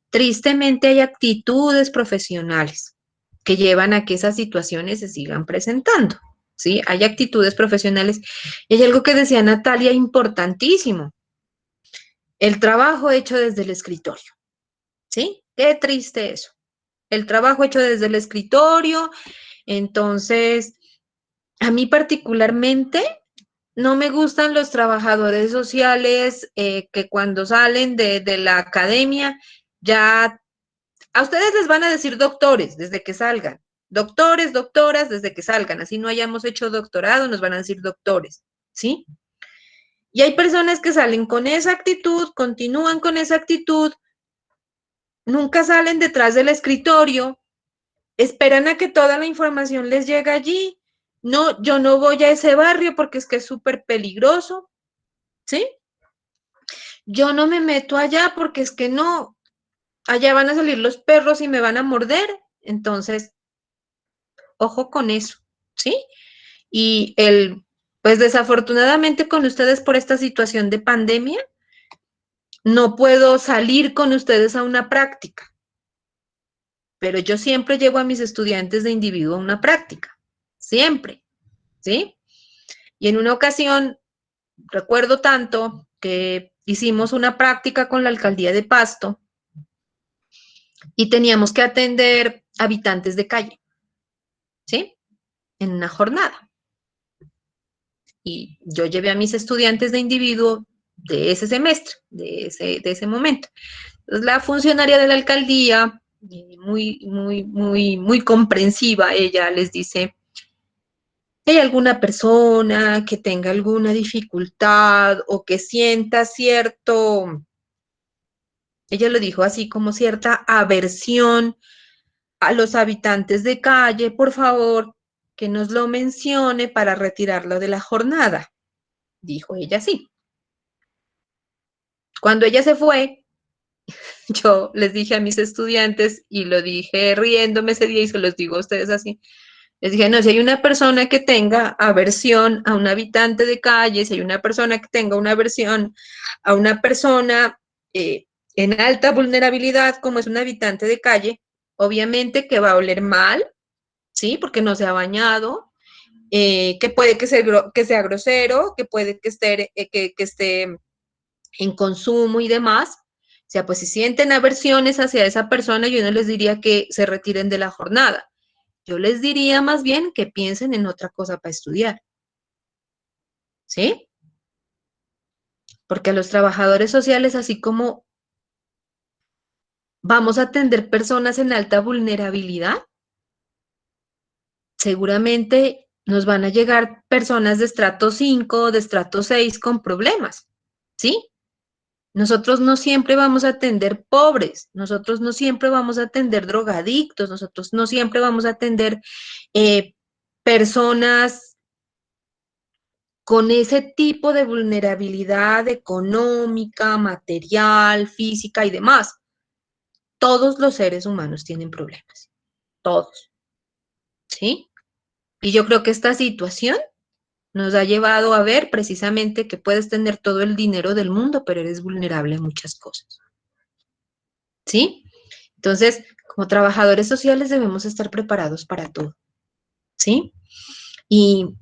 tristemente hay actitudes profesionales que llevan a que esas situaciones se sigan presentando, ¿sí? Hay actitudes profesionales. Y hay algo que decía Natalia importantísimo, el trabajo hecho desde el escritorio, ¿sí? Qué triste eso. El trabajo hecho desde el escritorio. Entonces, a mí particularmente no me gustan los trabajadores sociales que cuando salen de la academia ya, a ustedes les van a decir doctores desde que salgan. Doctores, doctoras, desde que salgan. Así no hayamos hecho doctorado, nos van a decir doctores, ¿sí? Y hay personas que salen con esa actitud, continúan con esa actitud, nunca salen detrás del escritorio, esperan a que toda la información les llegue allí. No, yo no voy a ese barrio porque es que es súper peligroso, ¿sí? Yo no me meto allá porque es que no, allá van a salir los perros y me van a morder. Entonces, ojo con eso, ¿sí? Y pues desafortunadamente con ustedes por esta situación de pandemia, no puedo salir con ustedes a una práctica, pero yo siempre llevo a mis estudiantes de individuo a una práctica, siempre, ¿sí? Y en una ocasión, recuerdo tanto que hicimos una práctica con la alcaldía de Pasto y teníamos que atender habitantes de calle, ¿sí? En una jornada. Y yo llevé a mis estudiantes de individuo de ese semestre, de ese momento. Entonces, la funcionaria de la alcaldía, muy comprensiva, ella les dice, ¿hay alguna persona que tenga alguna dificultad o que sienta cierto, ella lo dijo así, como cierta aversión a los habitantes de calle, por favor, que nos lo mencione para retirarlo de la jornada? Dijo ella así. Cuando ella se fue, yo les dije a mis estudiantes y lo dije riéndome ese día y se los digo a ustedes así. Les dije, no, si hay una persona que tenga aversión a un habitante de calle, si hay una persona que tenga una aversión a una persona en alta vulnerabilidad, como es un habitante de calle, obviamente que va a oler mal, ¿sí? Porque no se ha bañado, que puede que sea grosero, que puede que esté en consumo y demás. O sea, pues si sienten aversiones hacia esa persona, yo no les diría que se retiren de la jornada. Yo les diría más bien que piensen en otra cosa para estudiar. ¿Sí? Porque a los trabajadores sociales, así como vamos a atender personas en alta vulnerabilidad, seguramente nos van a llegar personas de estrato 5, de estrato 6 con problemas, ¿sí? Nosotros no siempre vamos a atender pobres, nosotros no siempre vamos a atender drogadictos, nosotros no siempre vamos a atender personas con ese tipo de vulnerabilidad económica, material, física y demás. Todos los seres humanos tienen problemas, todos, ¿sí? Y yo creo que esta situación nos ha llevado a ver precisamente que puedes tener todo el dinero del mundo, pero eres vulnerable a muchas cosas, ¿sí? Entonces, como trabajadores sociales debemos estar preparados para todo, ¿sí? Y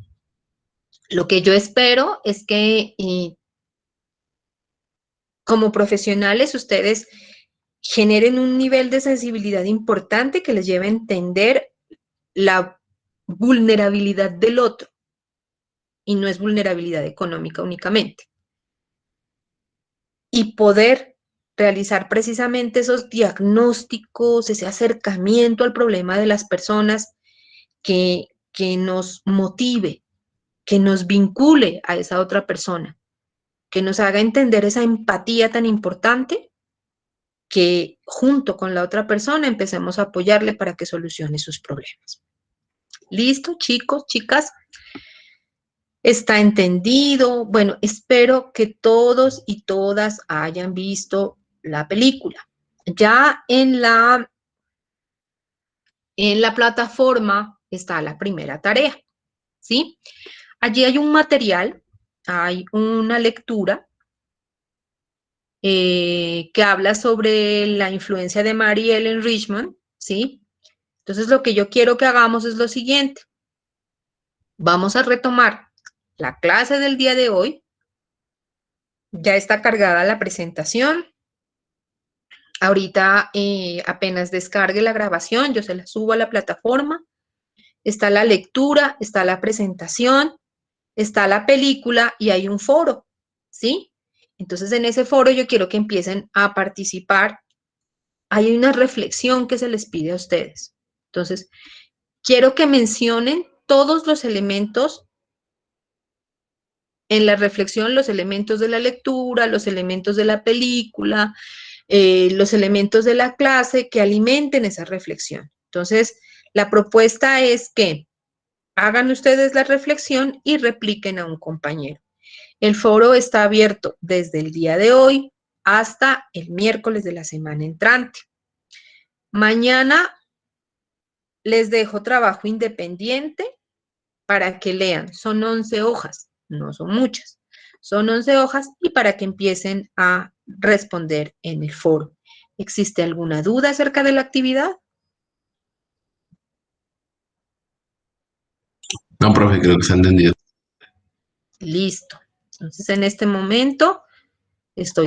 lo que yo espero es que como profesionales ustedes generen un nivel de sensibilidad importante que les lleve a entender la vulnerabilidad del otro, y no es vulnerabilidad económica únicamente. Y poder realizar precisamente esos diagnósticos, ese acercamiento al problema de las personas que nos motive, que nos vincule a esa otra persona, que nos haga entender esa empatía tan importante, que junto con la otra persona empecemos a apoyarle para que solucione sus problemas. ¿Listo, chicos, chicas? ¿Está entendido? Bueno, espero que todos y todas hayan visto la película. Ya en la plataforma está la primera tarea, ¿sí? Allí hay un material, hay una lectura que habla sobre la influencia de Mary Ellen Richmond, ¿sí? Entonces, lo que yo quiero que hagamos es lo siguiente. Vamos a retomar la clase del día de hoy. Ya está cargada la presentación. Ahorita apenas descargue la grabación, yo se la subo a la plataforma. Está la lectura, está la presentación, está la película y hay un foro, ¿sí? Entonces, en ese foro yo quiero que empiecen a participar. Hay una reflexión que se les pide a ustedes. Entonces, quiero que mencionen todos los elementos en la reflexión, los elementos de la lectura, los elementos de la película, los elementos de la clase que alimenten esa reflexión. Entonces, la propuesta es que hagan ustedes la reflexión y repliquen a un compañero. El foro está abierto desde el día de hoy hasta el miércoles de la semana entrante. Mañana les dejo trabajo independiente para que lean. Son 11 hojas, no son muchas. Son 11 hojas y para que empiecen a responder en el foro. ¿Existe alguna duda acerca de la actividad? No, profe, creo que se ha entendido. Listo. Entonces, en este momento estoy